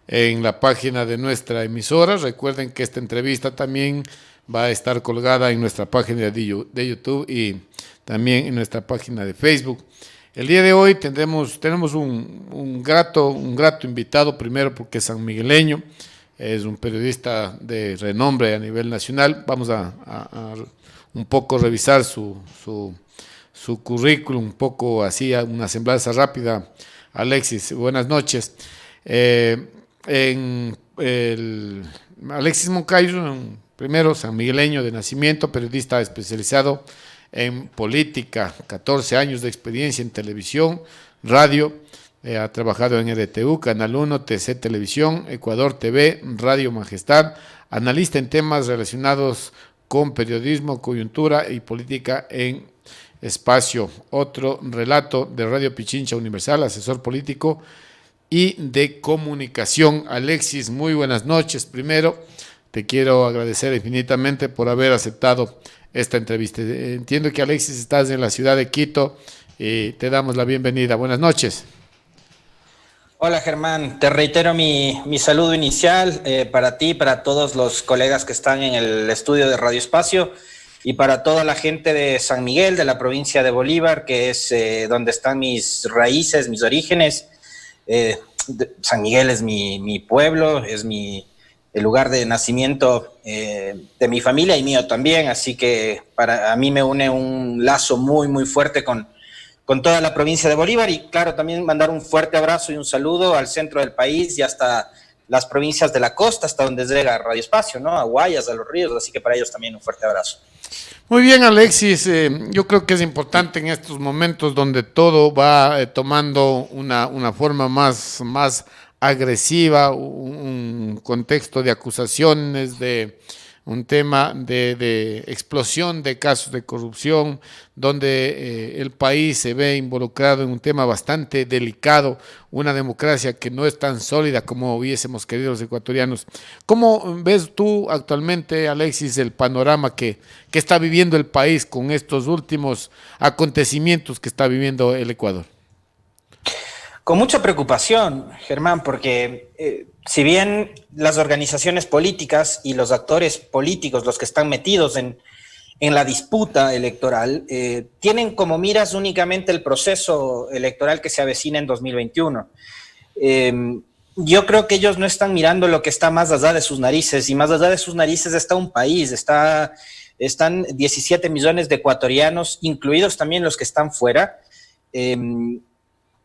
en la página de nuestra emisora. Recuerden que esta entrevista también va a estar colgada en nuestra página de YouTube y también en nuestra página de Facebook. El día de hoy tenemos un grato invitado, primero porque es sanmigueleño, es un periodista de renombre a nivel nacional. Vamos a un poco revisar su currículum, un poco así, una semblanza rápida. Alexis, buenas noches. Alexis Moncayo, primero sanmigueleño de nacimiento, periodista especializado en política, 14 años de experiencia en televisión, radio, ha trabajado en RTU, Canal 1, TC Televisión, Ecuador TV, Radio Majestad, analista en temas relacionados con periodismo, coyuntura y política en Espacio. Otro relato de Radio Pichincha Universal, asesor político y de comunicación. Alexis, muy buenas noches. Primero, te quiero agradecer infinitamente por haber aceptado esta entrevista. Entiendo que, Alexis, estás en la ciudad de Quito y te damos la bienvenida. Buenas noches. Hola Germán, te reitero mi saludo inicial para ti, para todos los colegas que están en el estudio de Radio Espacio y para toda la gente de San Miguel, de la provincia de Bolívar, que es donde están mis raíces, mis orígenes. San Miguel es mi pueblo, es el lugar de nacimiento de mi familia y mío también, así que a mí me une un lazo muy, muy fuerte con toda la provincia de Bolívar y claro, también mandar un fuerte abrazo y un saludo al centro del país y hasta las provincias de la costa, hasta donde llega Radio Espacio, ¿no? A Guayas, a Los Ríos, así que para ellos también un fuerte abrazo. Muy bien, Alexis, yo creo que es importante en estos momentos donde todo va tomando una forma más agresiva, un contexto de acusaciones, de un tema de explosión de casos de corrupción, donde el país se ve involucrado en un tema bastante delicado, una democracia que no es tan sólida como hubiésemos querido los ecuatorianos. ¿Cómo ves tú actualmente, Alexis, el panorama que está viviendo el país con estos últimos acontecimientos que está viviendo el Ecuador? Con mucha preocupación, Germán, porque si bien las organizaciones políticas y los actores políticos, los que están metidos en la disputa electoral, tienen como miras únicamente el proceso electoral que se avecina en 2021. Yo creo que ellos no están mirando lo que está más allá de sus narices, y más allá de sus narices está un país, están 17 millones de ecuatorianos, incluidos también los que están fuera,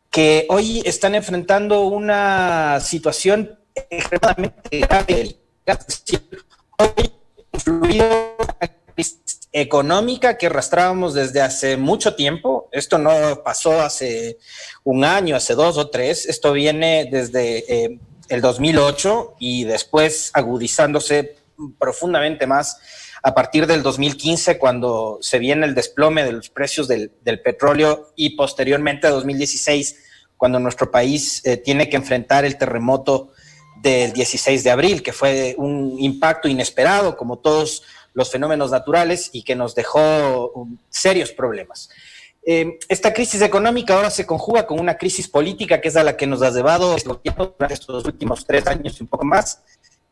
que hoy están enfrentando una situación extremadamente grave. Hoy influido una crisis económica que arrastrábamos desde hace mucho tiempo. Esto no pasó hace un año, hace 2 o 3. Esto viene desde el 2008 y después agudizándose profundamente más a partir del 2015, cuando se viene el desplome de los precios del petróleo, y posteriormente a 2016, cuando nuestro país tiene que enfrentar el terremoto del 16 de abril, que fue un impacto inesperado, como todos los fenómenos naturales, y que nos dejó serios problemas. Esta crisis económica ahora se conjuga con una crisis política, que es a la que nos ha llevado durante estos últimos 3 años y un poco más,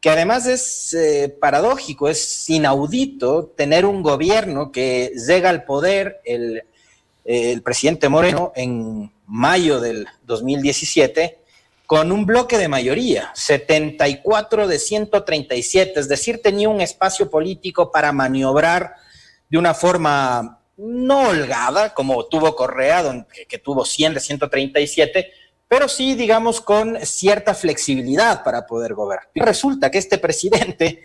que además es paradójico, es inaudito tener un gobierno que llega al poder, el presidente Moreno, en mayo del 2017, con un bloque de mayoría, 74 de 137, es decir, tenía un espacio político para maniobrar de una forma no holgada, como tuvo Correa, que tuvo 100 de 137, pero sí, digamos, con cierta flexibilidad para poder gobernar. Y resulta que este presidente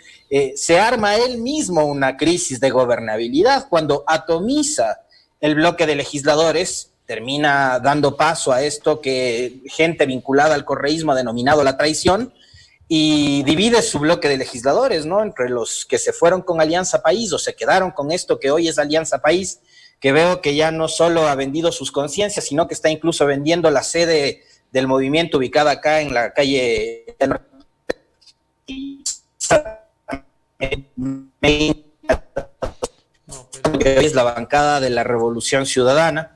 se arma él mismo una crisis de gobernabilidad cuando atomiza el bloque de legisladores, termina dando paso a esto que gente vinculada al correísmo ha denominado la traición, y divide su bloque de legisladores, ¿no? Entre los que se fueron con Alianza País o se quedaron con esto que hoy es Alianza País, que veo que ya no solo ha vendido sus conciencias, sino que está incluso vendiendo la sede del movimiento ubicada acá en la calle que es la bancada de la Revolución Ciudadana.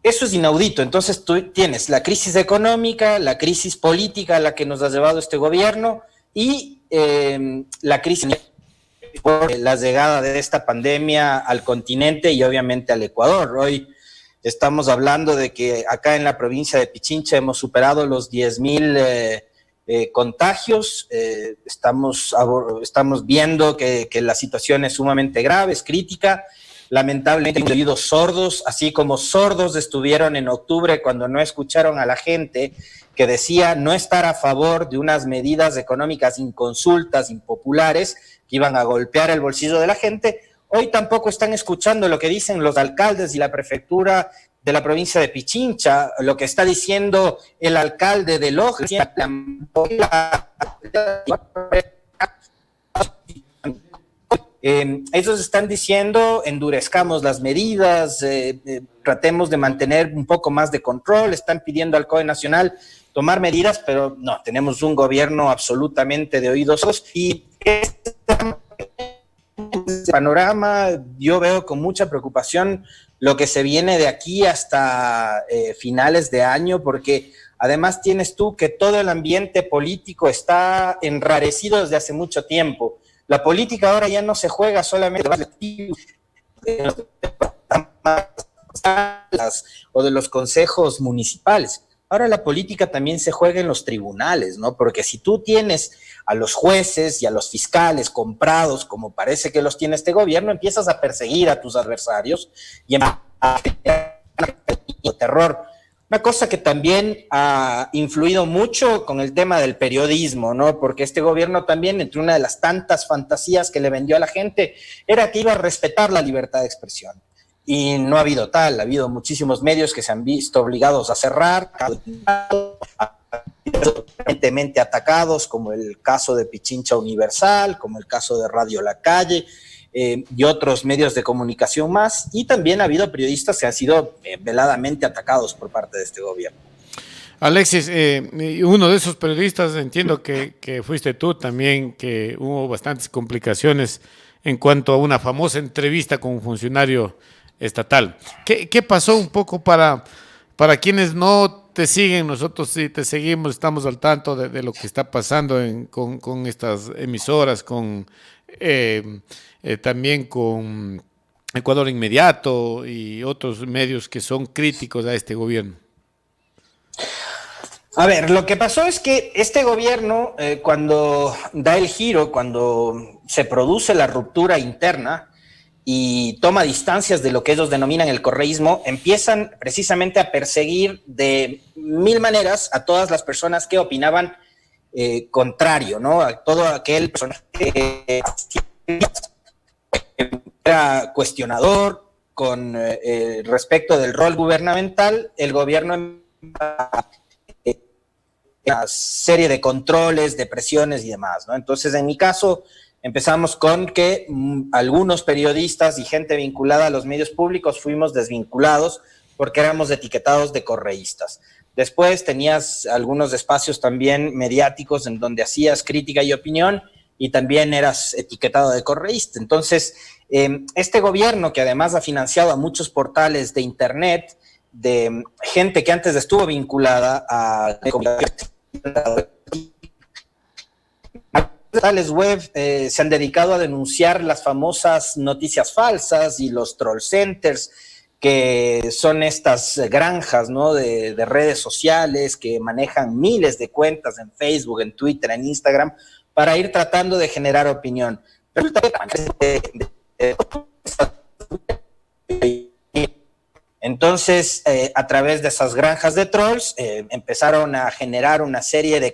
Eso es inaudito. Entonces tú tienes la crisis económica, la crisis política a la que nos ha llevado este gobierno y la crisis por la llegada de esta pandemia al continente y obviamente al Ecuador. Hoy estamos hablando de que acá en la provincia de Pichincha hemos superado los 10,000 contagios. Estamos viendo que la situación es sumamente grave, es crítica. Lamentablemente hemos oídos sordos, así como sordos estuvieron en octubre cuando no escucharon a la gente que decía no estar a favor de unas medidas económicas inconsultas, impopulares, que iban a golpear el bolsillo de la gente. Hoy tampoco están escuchando lo que dicen los alcaldes y la prefectura de la provincia de Pichincha, lo que está diciendo el alcalde de Loja. Ellos están diciendo endurezcamos las medidas, tratemos de mantener un poco más de control, están pidiendo al COE Nacional tomar medidas, pero no, tenemos un gobierno absolutamente de oídos sordos y este panorama yo veo con mucha preocupación lo que se viene de aquí hasta finales de año, porque además tienes tú que todo el ambiente político está enrarecido desde hace mucho tiempo. La política ahora ya no se juega solamente o de los consejos municipales. Ahora la política también se juega en los tribunales, ¿no? Porque si tú tienes a los jueces y a los fiscales comprados, como parece que los tiene este gobierno, empiezas a perseguir a tus adversarios y a generar terror. Una cosa que también ha influido mucho con el tema del periodismo, ¿no? Porque este gobierno también, entre una de las tantas fantasías que le vendió a la gente, era que iba a respetar la libertad de expresión. Y no ha habido tal, ha habido muchísimos medios que se han visto obligados a cerrar, permanentemente atacados, como el caso de Pichincha Universal, como el caso de Radio La Calle, y otros medios de comunicación más, y también ha habido periodistas que han sido veladamente atacados por parte de este gobierno. Alexis, uno de esos periodistas, entiendo que fuiste tú también, que hubo bastantes complicaciones en cuanto a una famosa entrevista con un funcionario estatal. ¿Qué pasó un poco para quienes no te siguen? Nosotros sí te seguimos, estamos al tanto de lo que está pasando con estas emisoras, también con Ecuador Inmediato y otros medios que son críticos a este gobierno. A ver, lo que pasó es que este gobierno, cuando da el giro, cuando se produce la ruptura interna y toma distancias de lo que ellos denominan el correísmo, empiezan precisamente a perseguir de mil maneras a todas las personas que opinaban contrario, ¿no? A todo aquel personaje que era cuestionador con respecto del rol gubernamental. El gobierno una serie de controles, de presiones y demás, ¿no? Entonces, en mi caso, empezamos con que algunos periodistas y gente vinculada a los medios públicos fuimos desvinculados porque éramos etiquetados de correístas. Después tenías algunos espacios también mediáticos en donde hacías crítica y opinión y también eras etiquetado de correísta. Entonces, este gobierno, que además ha financiado a muchos portales de internet, de gente que antes estuvo vinculada a portales web, se han dedicado a denunciar las famosas noticias falsas y los troll centers, que son estas granjas, ¿no? de redes sociales que manejan miles de cuentas en Facebook, en Twitter, en Instagram, para ir tratando de generar opinión. Entonces, a través de esas granjas de trolls, empezaron a generar una serie de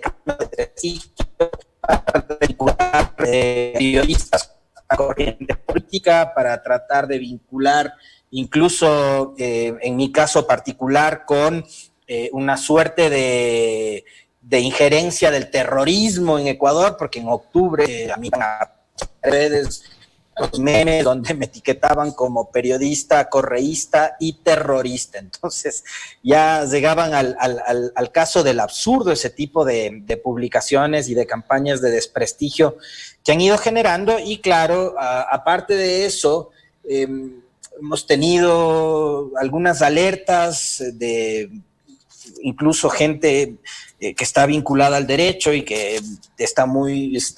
periodistas a corriente política, para tratar de vincular, incluso en mi caso particular, con una suerte de injerencia del terrorismo en Ecuador, porque en octubre a mí redes los memes donde me etiquetaban como periodista, correísta y terrorista. Entonces ya llegaban al caso del absurdo ese tipo de publicaciones y de campañas de desprestigio que han ido generando. Y claro, aparte de eso, hemos tenido algunas alertas de incluso gente que está vinculada al derecho y que está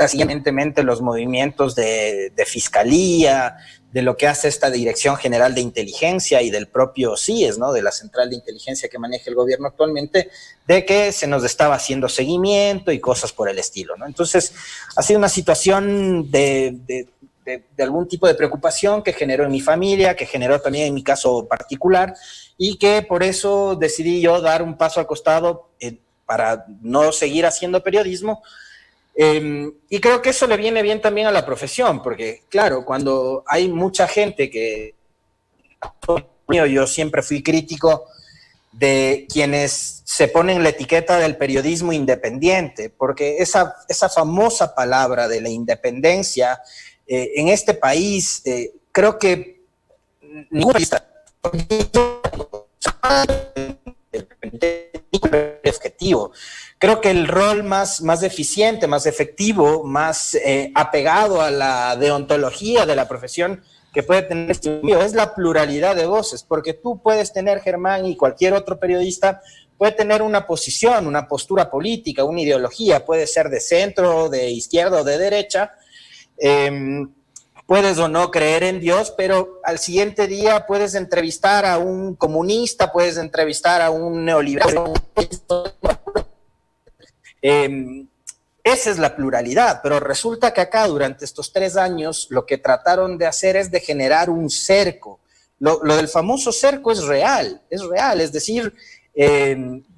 siguientemente los movimientos de fiscalía, de lo que hace esta Dirección General de Inteligencia y del propio CIES, ¿no? De la Central de Inteligencia que maneja el gobierno actualmente, de que se nos estaba haciendo seguimiento y cosas por el estilo, ¿no? Entonces, ha sido una situación de algún tipo de preocupación que generó en mi familia, que generó también en mi caso particular, y que por eso decidí yo dar un paso al costado para no seguir haciendo periodismo. Y creo que eso le viene bien también a la profesión, porque claro, cuando hay mucha gente que, yo siempre fui crítico de quienes se ponen la etiqueta del periodismo independiente, porque esa famosa palabra de la independencia en este país, creo que ningún periodista objetivo. Creo que el rol más eficiente, más efectivo, más apegado a la deontología de la profesión que puede tener este medio es la pluralidad de voces, porque tú puedes tener, Germán, y cualquier otro periodista puede tener una posición, una postura política, una ideología, puede ser de centro, de izquierda o de derecha, puedes o no creer en Dios, pero al siguiente día puedes entrevistar a un comunista, puedes entrevistar a un neoliberal. Esa es la pluralidad, pero resulta que acá durante estos 3 años lo que trataron de hacer es de generar un cerco. Lo del famoso cerco es real, es decir,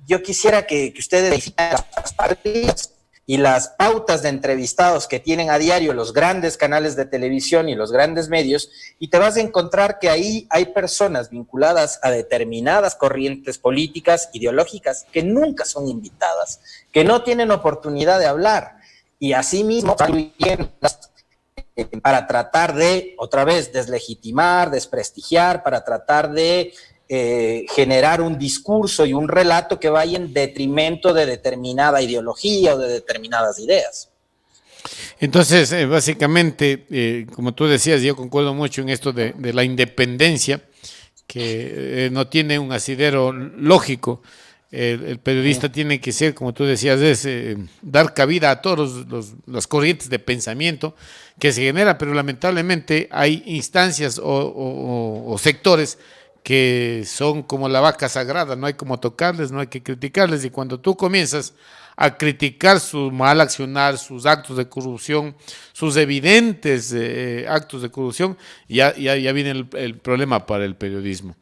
yo quisiera que ustedes verifiquen las partidas y las pautas de entrevistados que tienen a diario los grandes canales de televisión y los grandes medios, y te vas a encontrar que ahí hay personas vinculadas a determinadas corrientes políticas, ideológicas, que nunca son invitadas, que no tienen oportunidad de hablar, y asimismo para tratar de, otra vez, deslegitimar, desprestigiar, para tratar de generar un discurso y un relato que vaya en detrimento de determinada ideología o de determinadas ideas. Entonces, básicamente, como tú decías, yo concuerdo mucho en esto de la independencia, que no tiene un asidero lógico. El periodista tiene que ser, como tú decías, dar cabida a todas las corrientes de pensamiento que se generan, pero lamentablemente hay instancias o sectores que son como la vaca sagrada, no hay como tocarles, no hay que criticarles, y cuando tú comienzas a criticar su mal accionar, sus actos de corrupción, sus evidentes actos de corrupción, ya viene el problema para el periodismo.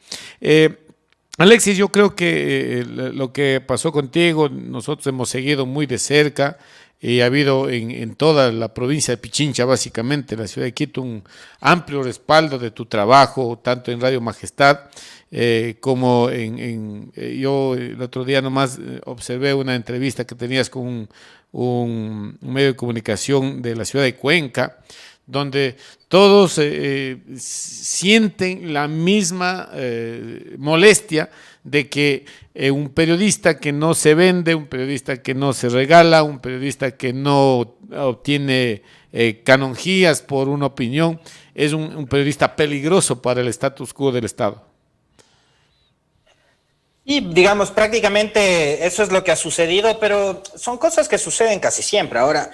Alexis, yo creo que lo que pasó contigo, nosotros hemos seguido muy de cerca, y ha habido en toda la provincia de Pichincha, básicamente, en la ciudad de Quito, un amplio respaldo de tu trabajo, tanto en Radio Majestad como yo el otro día nomás observé una entrevista que tenías con un medio de comunicación de la ciudad de Cuenca, donde todos sienten la misma molestia de que un periodista que no se vende, un periodista que no se regala, un periodista que no obtiene canonjías por una opinión, es un periodista peligroso para el status quo del Estado. Y digamos, prácticamente eso es lo que ha sucedido, pero son cosas que suceden casi siempre. Ahora,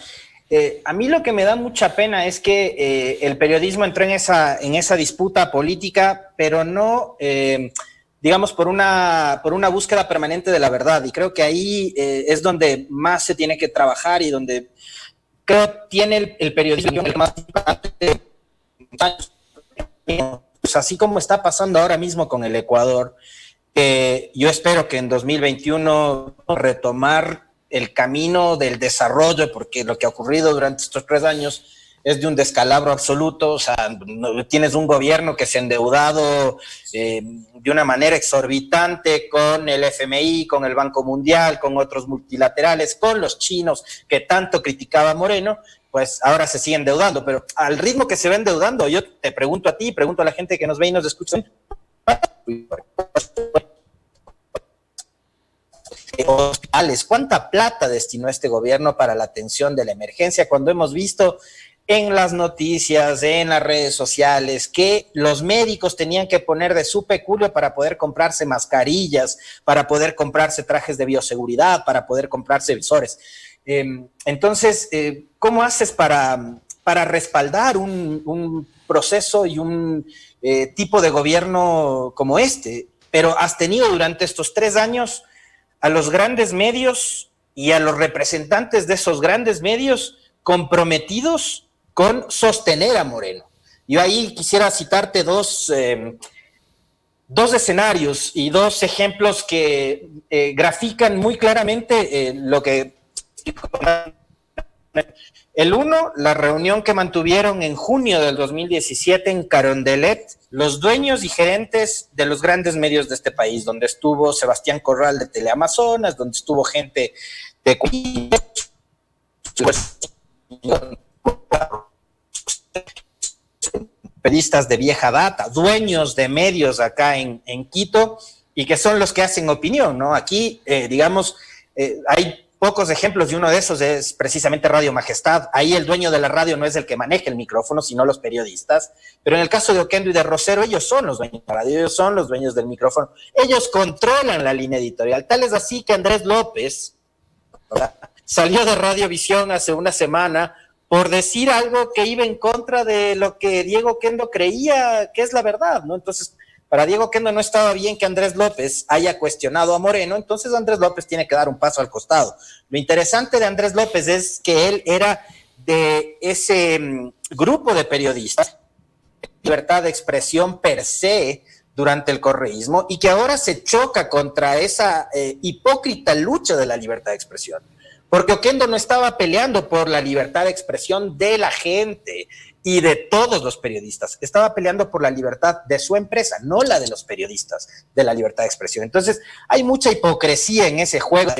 a mí lo que me da mucha pena es que el periodismo entró en esa disputa política, pero no, digamos, por una búsqueda permanente de la verdad. Y creo que ahí es donde más se tiene que trabajar y donde creo tiene el periodismo más importante. Pues así como está pasando ahora mismo con el Ecuador, yo espero que en 2021 retomar el camino del desarrollo, porque lo que ha ocurrido durante estos 3 años es de un descalabro absoluto. O sea, tienes un gobierno que se ha endeudado de una manera exorbitante con el FMI, con el Banco Mundial, con otros multilaterales, con los chinos que tanto criticaba Moreno, pues ahora se sigue endeudando, pero al ritmo que se va endeudando, yo te pregunto a ti, pregunto a la gente que nos ve y nos escucha, hospitales, ¿cuánta plata destinó este gobierno para la atención de la emergencia? Cuando hemos visto en las noticias, en las redes sociales, que los médicos tenían que poner de su peculio para poder comprarse mascarillas, para poder comprarse trajes de bioseguridad, para poder comprarse visores. Entonces, ¿cómo haces para respaldar un proceso y un tipo de gobierno como este? Pero has tenido durante estos 3 años a los grandes medios y a los representantes de esos grandes medios comprometidos con sostener a Moreno. Yo ahí quisiera citarte dos escenarios y 2 ejemplos que grafican muy claramente lo que... El uno, la reunión que mantuvieron en junio del 2017 en Carondelet, los dueños y gerentes de los grandes medios de este país, donde estuvo Sebastián Corral de Teleamazonas, donde estuvo gente de periodistas de vieja data, dueños de medios acá en Quito, y que son los que hacen opinión, ¿no? Aquí, digamos, hay pocos ejemplos, y uno de esos es precisamente Radio Majestad. Ahí el dueño de la radio no es el que maneja el micrófono, sino los periodistas. Pero en el caso de Oquendo y de Rosero, ellos son los dueños de la radio, ellos son los dueños del micrófono. Ellos controlan la línea editorial. Tal es así que Andrés López, ¿verdad?, salió de Radiovisión hace una semana por decir algo que iba en contra de lo que Diego Oquendo creía que es la verdad, ¿no? Entonces, para Diego Oquendo no estaba bien que Andrés López haya cuestionado a Moreno, entonces Andrés López tiene que dar un paso al costado. Lo interesante de Andrés López es que él era de ese grupo de periodistas, libertad de expresión per se durante el correísmo, y que ahora se choca contra esa hipócrita lucha de la libertad de expresión. Porque Oquendo no estaba peleando por la libertad de expresión de la gente y de todos los periodistas, estaba peleando por la libertad de su empresa, no la de los periodistas, de la libertad de expresión. Entonces, hay mucha hipocresía en ese juego.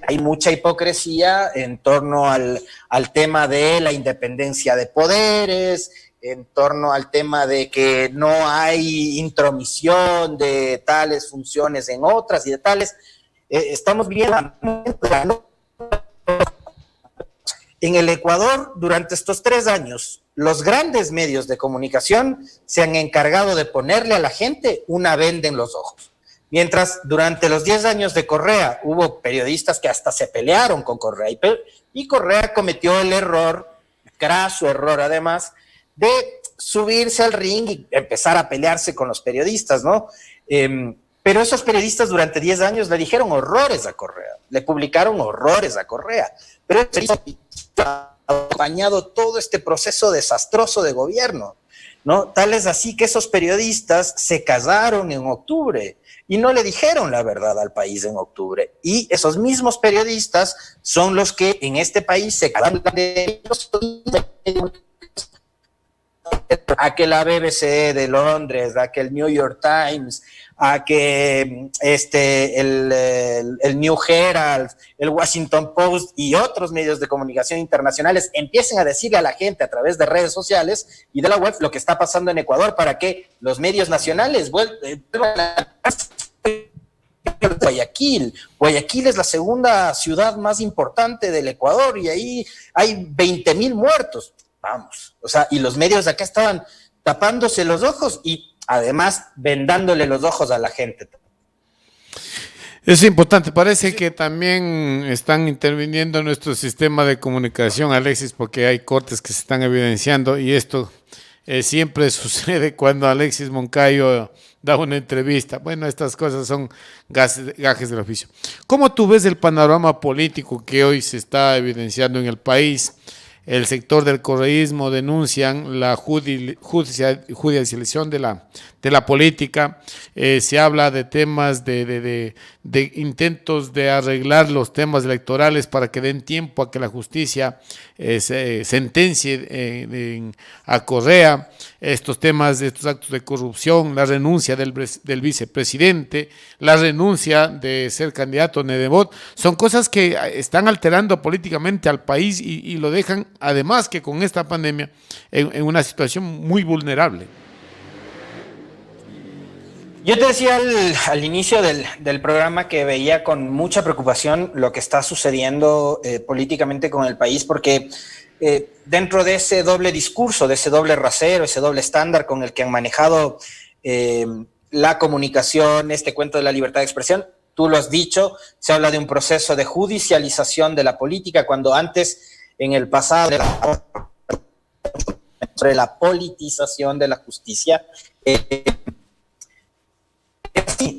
Hay mucha hipocresía en torno al tema de la independencia de poderes, en torno al tema de que no hay intromisión de tales funciones en otras y de tales. Estamos viviendo en el Ecuador durante estos 3 años. Los grandes medios de comunicación se han encargado de ponerle a la gente una venda en los ojos. Mientras durante los 10 años de Correa hubo periodistas que hasta se pelearon con Correa, y Correa cometió el error, craso error además, de subirse al ring y empezar a pelearse con los periodistas, ¿no? Pero esos periodistas durante 10 años le dijeron horrores a Correa, le publicaron horrores a Correa, pero ha acompañado todo este proceso desastroso de gobierno, ¿no? Tal es así que esos periodistas se casaron en octubre y no le dijeron la verdad al país en octubre. Y esos mismos periodistas son los que en este país se casan de a que la BBC de Londres, a que el New York Times, a que el New Herald, el Washington Post y otros medios de comunicación internacionales empiecen a decirle a la gente a través de redes sociales y de la web lo que está pasando en Ecuador, para que los medios nacionales vuelvan a Guayaquil. Guayaquil es la segunda ciudad más importante del Ecuador y ahí hay 20,000 muertos. Vamos, o sea, y los medios de acá estaban tapándose los ojos y además vendándole los ojos a la gente. Es importante, parece que también están interviniendo en nuestro sistema de comunicación, Alexis, porque hay cortes que se están evidenciando y esto siempre sucede cuando Alexis Moncayo da una entrevista. Bueno, estas cosas son gajes del oficio. ¿Cómo tú ves el panorama político que hoy se está evidenciando en el país? El sector del correísmo denuncian la judicialización de la política. Se habla de temas de intentos de arreglar los temas electorales para que den tiempo a que la justicia sentencie a Correa estos temas de estos actos de corrupción, la renuncia del vicepresidente, la renuncia de ser candidato Nedebot. Son cosas que están alterando políticamente al país y lo dejan, además que con esta pandemia, en una situación muy vulnerable. Yo te decía al inicio del programa que veía con mucha preocupación lo que está sucediendo políticamente con el país, porque dentro de ese doble discurso, de ese doble rasero, ese doble estándar con el que han manejado la comunicación, este cuento de la libertad de expresión, tú lo has dicho, se habla de un proceso de judicialización de la política, cuando antes, en el pasado, sobre la politización de la justicia,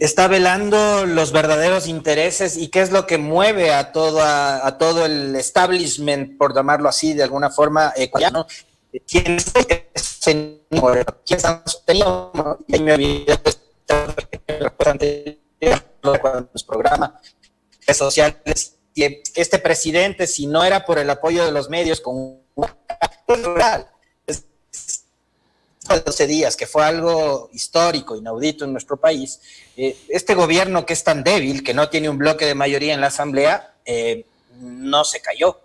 está velando los verdaderos intereses y qué es lo que mueve a todo el establishment, por llamarlo así, de alguna forma, ecuatoriano. ¿Quién están sosteniendo? Y ahí me olvidé cuando nos programa redes sociales, que este presidente, si no era por el apoyo de los medios, con rural, 12 días, que fue algo histórico, inaudito en nuestro país, este gobierno que es tan débil, que no tiene un bloque de mayoría en la Asamblea, no se cayó.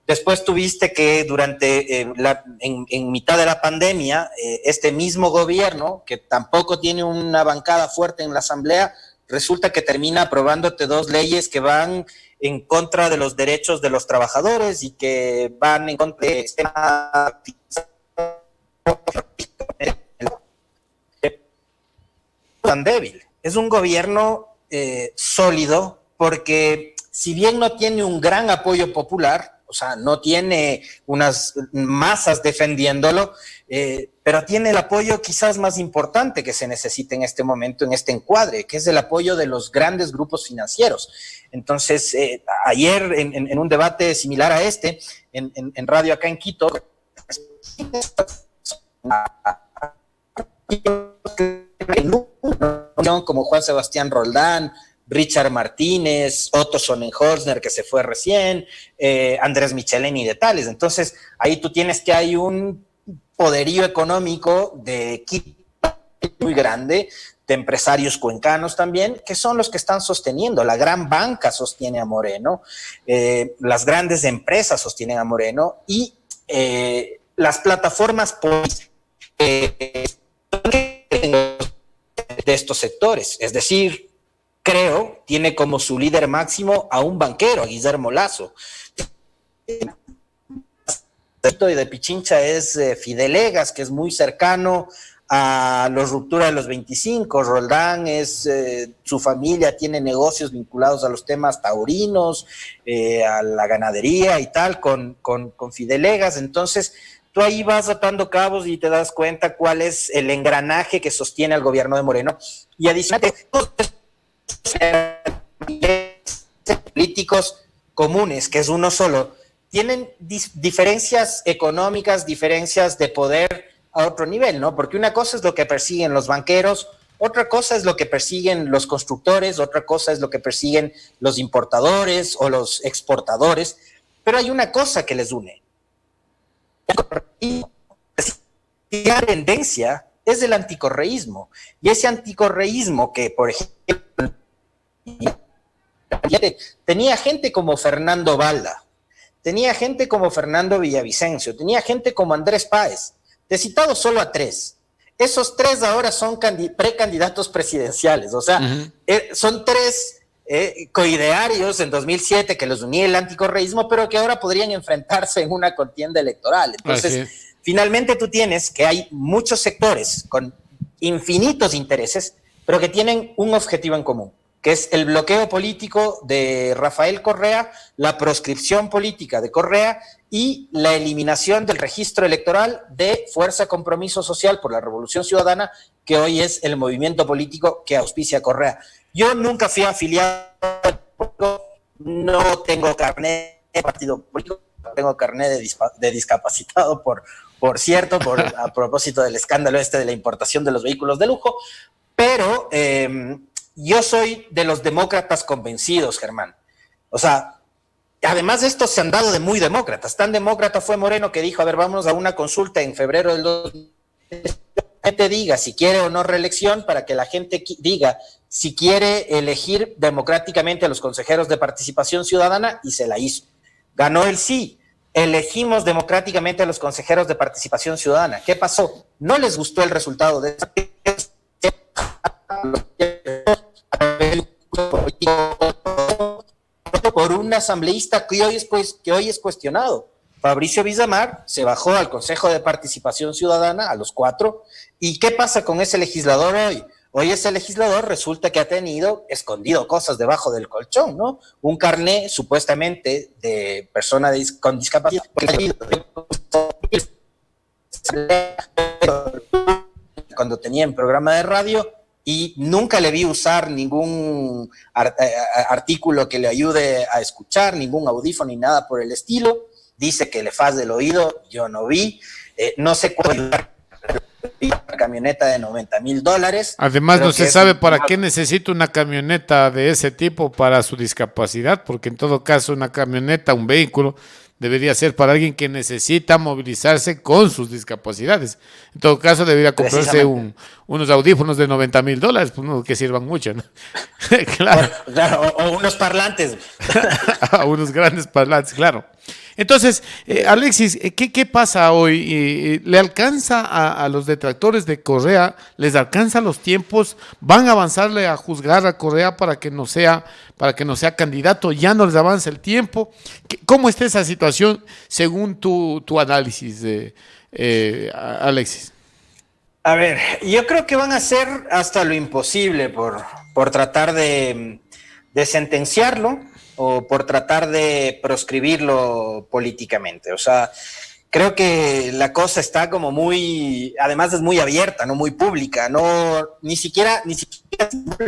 Después tuviste que durante, en mitad de la pandemia, este mismo gobierno, que tampoco tiene una bancada fuerte en la Asamblea, resulta que termina aprobándote 2 leyes que van en contra de los derechos de los trabajadores y que van en contra del sistema tan débil. Es un gobierno sólido porque si bien no tiene un gran apoyo popular, o sea, no tiene unas masas defendiéndolo, pero tiene el apoyo quizás más importante que se necesita en este momento, en este encuadre, que es el apoyo de los grandes grupos financieros. Entonces, ayer en un debate similar a este, en radio acá en Quito, como Juan Sebastián Roldán, Richard Martínez, Otto Sonnenhorstner, que se fue recién, Andrés Micheleni de Tales. Entonces, ahí tú tienes que hay un poderío económico de muy grande, de empresarios cuencanos también, que son los que están sosteniendo. La gran banca sostiene a Moreno, las grandes empresas sostienen a Moreno y las plataformas de estos sectores. Es decir, creo, tiene como su líder máximo a un banquero, a Guillermo Lasso. De Pichincha es Fidelegas, que es muy cercano a los Ruptura de los 25. Roldán es, su familia tiene negocios vinculados a los temas taurinos, a la ganadería y tal, con Fidelegas. Entonces, tú ahí vas atando cabos y te das cuenta cuál es el engranaje que sostiene al gobierno de Moreno. Y adicionalmente, políticos comunes, que es uno solo, tienen diferencias económicas, diferencias de poder a otro nivel, ¿no? Porque una cosa es lo que persiguen los banqueros, otra cosa es lo que persiguen los constructores, otra cosa es lo que persiguen los importadores o los exportadores, pero hay una cosa que les une. La tendencia es el anticorreísmo, y ese anticorreísmo que, por ejemplo, tenía gente como Fernando Balda, tenía gente como Fernando Villavicencio, tenía gente como Andrés Páez. Te he citado solo a 3. Esos 3 ahora son precandidatos presidenciales, o sea, son 3 coidearios en 2007 que los unía el anticorreísmo, pero que ahora podrían enfrentarse en una contienda electoral. Entonces, finalmente tú tienes que hay muchos sectores con infinitos intereses, pero que tienen un objetivo en común, que es el bloqueo político de Rafael Correa, la proscripción política de Correa y la eliminación del registro electoral de Fuerza Compromiso Social por la Revolución Ciudadana, que hoy es el movimiento político que auspicia Correa. Yo nunca fui afiliado, no tengo carnet de partido político, tengo carnet de discapacitado, por cierto, a propósito del escándalo de la importación de los vehículos de lujo, pero yo soy de los demócratas convencidos, Germán. O sea, además de esto se han dado de muy demócratas. Tan demócrata fue Moreno que dijo, a ver, vámonos a una consulta en febrero del 2020, que te diga si quiere o no reelección, para que la gente diga si quiere elegir democráticamente a los consejeros de participación ciudadana, y se la hizo. Ganó el sí. Elegimos democráticamente a los consejeros de participación ciudadana. ¿Qué pasó? No les gustó el resultado de por un asambleísta que hoy es cuestionado. Fabricio Villamar se bajó al Consejo de Participación Ciudadana, a los 4, ¿y qué pasa con ese legislador hoy? Hoy ese legislador resulta que ha tenido escondido cosas debajo del colchón, ¿no? Un carné supuestamente de persona con discapacidad, cuando tenía en programa de radio, y nunca le vi usar ningún artículo que le ayude a escuchar, ningún audífono ni nada por el estilo. Dice que le faz del oído, yo no vi, no sé cuál una camioneta de $90,000. Además, no se sabe para qué necesita una camioneta de ese tipo para su discapacidad, porque en todo caso una camioneta, un vehículo, debería ser para alguien que necesita movilizarse con sus discapacidades. En todo caso, debería comprarse unos audífonos de $90,000, pues no que sirvan mucho, ¿no? Claro. O unos parlantes. Unos grandes parlantes, claro. Entonces, Alexis, ¿qué pasa hoy? ¿Le alcanza a los detractores de Correa? ¿Les alcanza los tiempos? ¿Van a avanzarle a juzgar a Correa para que no sea candidato? ¿Ya no les avanza el tiempo? ¿Cómo está esa situación según tu análisis, Alexis? A ver, yo creo que van a hacer hasta lo imposible por tratar de sentenciarlo, o por tratar de proscribirlo políticamente. O sea, creo que la cosa está como además es muy abierta, no muy pública, ni siquiera ¿no?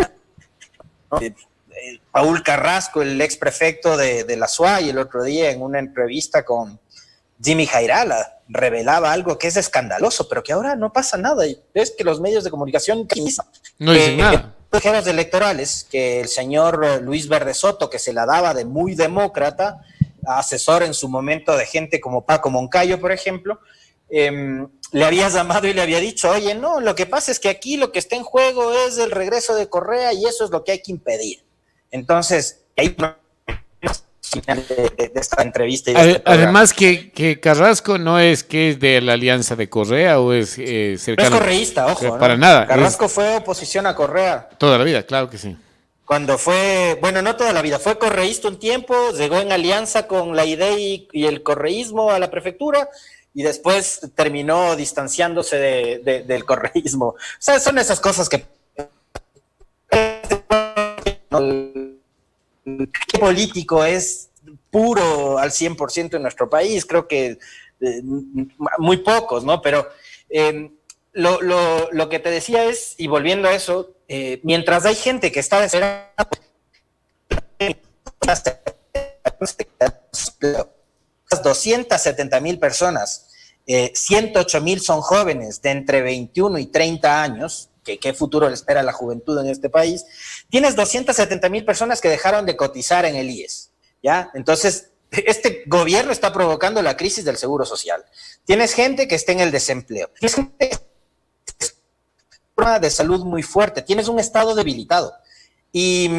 Paul Carrasco, el ex prefecto de la SUAY, el otro día en una entrevista con Jimmy Jairala, revelaba algo que es escandaloso, pero que ahora no pasa nada. Y es que los medios de comunicación no dicen nada. Consejeros electorales, que el señor Luis Verde Soto, que se la daba de muy demócrata, asesor en su momento de gente como Paco Moncayo, por ejemplo, le había llamado y le había dicho, oye, no, lo que pasa es que aquí lo que está en juego es el regreso de Correa y eso es lo que hay que impedir. Entonces, ahí de esta entrevista. Además que Carrasco no es que es de la alianza de Correa o es cercano. No es correísta, ojo. Para ¿no? nada. Carrasco fue oposición a Correa. Toda la vida, claro que sí. Cuando no toda la vida, fue correísta un tiempo, llegó en alianza con la IDEI y el correísmo a la prefectura y después terminó distanciándose del correísmo. O sea, son esas cosas que... ¿Qué político es puro al 100% en nuestro país? Creo que muy pocos, ¿no? Pero lo que te decía es, y volviendo a eso, mientras hay gente que está desesperada, 270,000 personas, 108,000 son jóvenes de entre 21 y 30 años, ¿qué futuro le espera a la juventud en este país? Tienes 270,000 personas que dejaron de cotizar en el IES, ¿ya? Entonces, este gobierno está provocando la crisis del seguro social. Tienes gente que está en el desempleo. Tienes gente de salud muy fuerte. Tienes un Estado debilitado. Y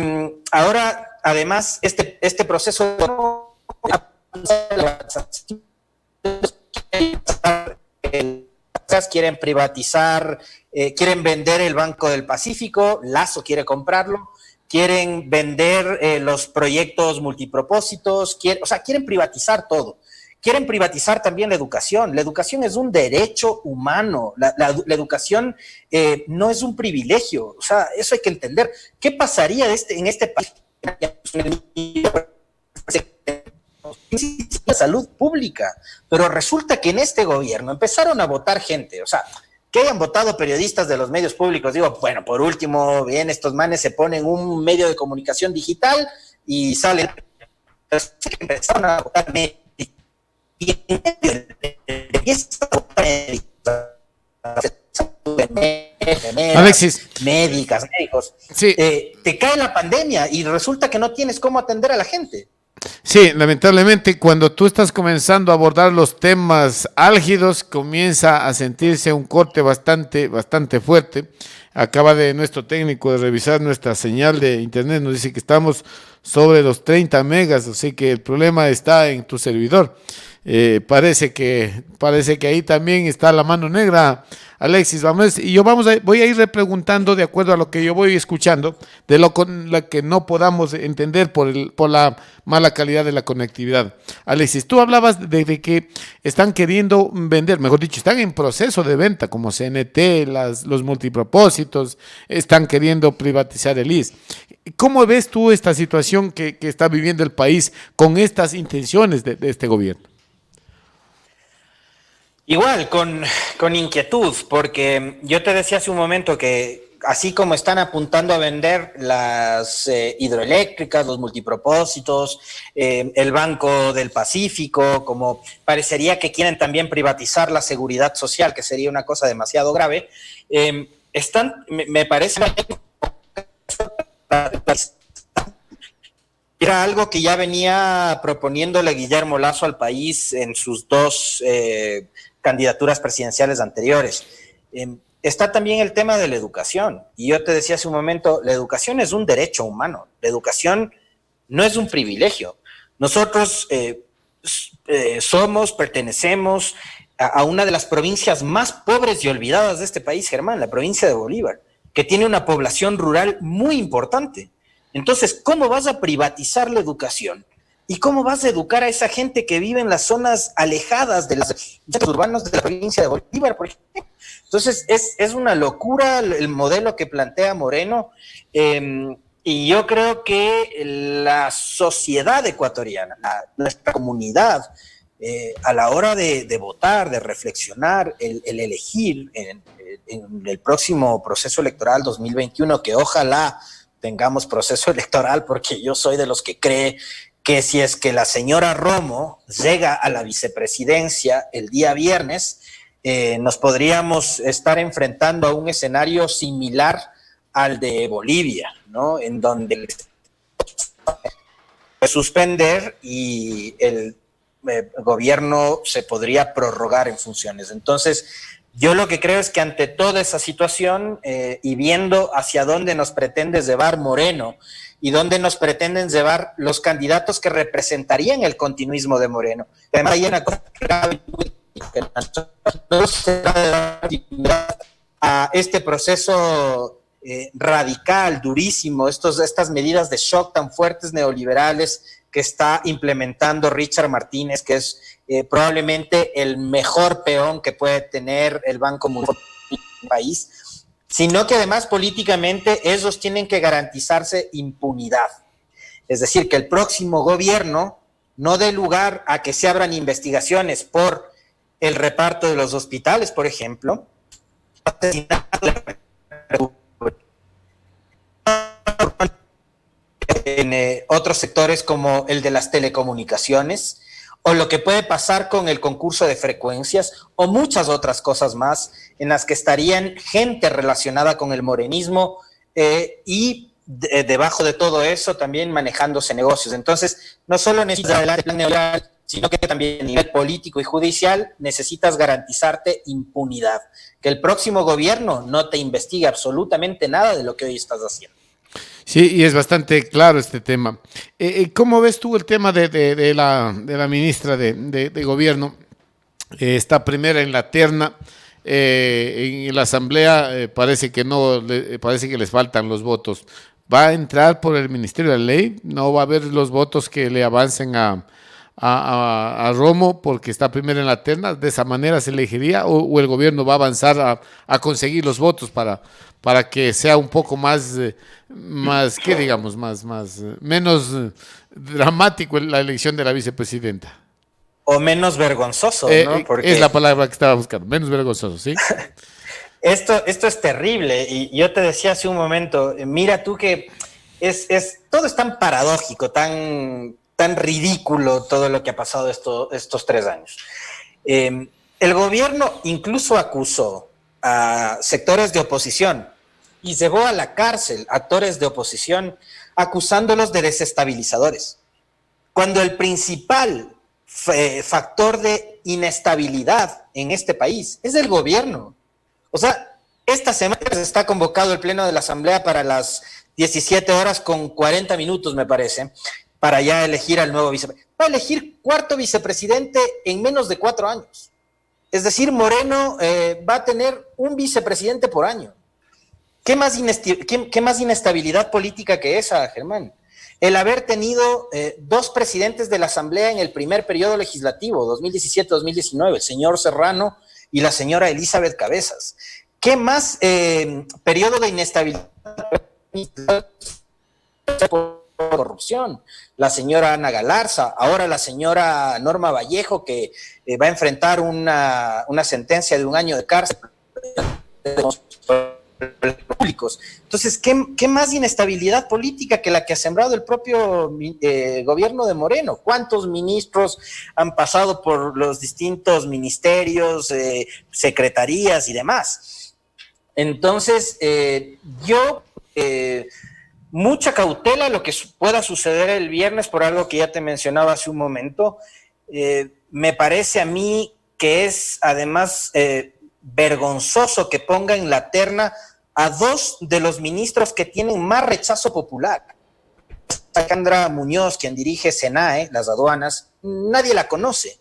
ahora, además, este proceso quieren privatizar, quieren vender el Banco del Pacífico, Lazo quiere comprarlo, quieren vender los proyectos multipropósitos, quieren privatizar todo. Quieren privatizar también la educación. La educación es un derecho humano. La educación no es un privilegio. O sea, eso hay que entender. ¿Qué pasaría en este país? La salud pública. Pero resulta que en este gobierno empezaron a votar gente. O sea, que hayan votado periodistas de los medios públicos. Digo, bueno, por último, bien, estos manes se ponen un medio de comunicación digital y salen. Empezaron a votar y en medio de Alexis, médicos, sí. Te cae la pandemia y resulta que no tienes cómo atender a la gente. Sí, lamentablemente cuando tú estás comenzando a abordar los temas álgidos, comienza a sentirse un corte bastante fuerte. acaba de nuestro técnico de revisar nuestra señal de internet, nos dice que estamos sobre los 30 megas, así que el problema está en tu servidor. Parece que ahí también está la mano negra, Alexis. Y yo voy a ir repreguntando de acuerdo a lo que yo voy escuchando, de lo que no podamos entender por la mala calidad de la conectividad. Alexis, tú hablabas de que están queriendo vender, mejor dicho, están en proceso de venta, como CNT, los multipropósitos, están queriendo privatizar el IS. ¿Cómo ves tú esta situación que está viviendo el país con estas intenciones de este gobierno? Igual, con inquietud, porque yo te decía hace un momento que así como están apuntando a vender las hidroeléctricas, los multipropósitos, el Banco del Pacífico, como parecería que quieren también privatizar la seguridad social, que sería una cosa demasiado grave, me parece era algo que ya venía proponiéndole Guillermo Lasso al país en sus dos candidaturas presidenciales anteriores. Está también el tema de la educación. Y yo te decía hace un momento, la educación es un derecho humano. La educación no es un privilegio. Nosotros pertenecemos a una de las provincias más pobres y olvidadas de este país, Germán, la provincia de Bolívar, que tiene una población rural muy importante. Entonces, ¿cómo vas a privatizar la educación? ¿Y cómo vas a educar a esa gente que vive en las zonas alejadas de los centros urbanos de la provincia de Bolívar, por ejemplo? Entonces, es una locura el modelo que plantea Moreno, y yo creo que la sociedad ecuatoriana, nuestra comunidad, a la hora de votar, de reflexionar, el elegir en el próximo proceso electoral 2021, que ojalá tengamos proceso electoral, porque yo soy de los que cree que si es que la señora Romo llega a la vicepresidencia el día viernes, nos podríamos estar enfrentando a un escenario similar al de Bolivia, ¿no? En donde suspender y el gobierno se podría prorrogar en funciones. Entonces, yo lo que creo es que ante toda esa situación y viendo hacia dónde nos pretende llevar Moreno y dónde nos pretenden llevar los candidatos que representarían el continuismo de Moreno, además hay una cosa grave a este proceso radical, durísimo, estas medidas de shock tan fuertes neoliberales que está implementando Richard Martínez, que es probablemente el mejor peón que puede tener el Banco Mundial en el país, sino que además políticamente ellos tienen que garantizarse impunidad. Es decir, que el próximo gobierno no dé lugar a que se abran investigaciones por el reparto de los hospitales, por ejemplo, en otros sectores como el de las telecomunicaciones, o lo que puede pasar con el concurso de frecuencias, o muchas otras cosas más en las que estarían gente relacionada con el morenismo y debajo de todo eso también manejándose negocios. Entonces, no solo necesitas el plan neoliberal, sino que también a nivel político y judicial necesitas garantizarte impunidad, que el próximo gobierno no te investigue absolutamente nada de lo que hoy estás haciendo. Sí, y es bastante claro este tema. ¿Cómo ves tú el tema de la ministra de Gobierno? Está primera en la terna. En la asamblea parece que no, parece que les faltan los votos. ¿Va a entrar por el Ministerio de la Ley? ¿No va a haber los votos que le avancen a Romo porque está primero en la terna? ¿De esa manera se elegiría o el gobierno va a avanzar a conseguir los votos para que sea un poco ¿qué digamos? Menos dramático la elección de la vicepresidenta? O menos vergonzoso, ¿no? Porque es la palabra que estaba buscando, menos vergonzoso, ¿sí? Esto es terrible, y yo te decía hace un momento, mira tú que todo es tan paradójico, tan ridículo todo lo que ha pasado estos 3 años. El gobierno incluso acusó a sectores de oposición y llevó a la cárcel a actores de oposición acusándolos de desestabilizadores, cuando el principal factor de inestabilidad en este país es el gobierno. O sea, esta semana está convocado el Pleno de la Asamblea para las 17 horas con 40 minutos, me parece, para ya elegir al nuevo vicepresidente. Va a elegir cuarto vicepresidente en menos de 4 años. Es decir, Moreno va a tener un vicepresidente por año. ¿Qué más inestabilidad política que esa, Germán? El haber tenido 2 presidentes de la Asamblea en el primer periodo legislativo, 2017-2019, el señor Serrano y la señora Elizabeth Cabezas. ¿Qué más periodo de inestabilidad por corrupción? La señora Ana Galarza, ahora la señora Norma Vallejo, que va a enfrentar una sentencia de 1 año de cárcel públicos. Entonces, ¿qué más inestabilidad política que la que ha sembrado el propio gobierno de Moreno? ¿Cuántos ministros han pasado por los distintos ministerios, secretarías y demás? Entonces, mucha cautela a lo que pueda suceder el viernes por algo que ya te mencionaba hace un momento. Me parece a mí que es además vergonzoso que ponga en la terna a 2 de los ministros que tienen más rechazo popular. Alejandra Muñoz, quien dirige SENAE, las aduanas, nadie la conoce,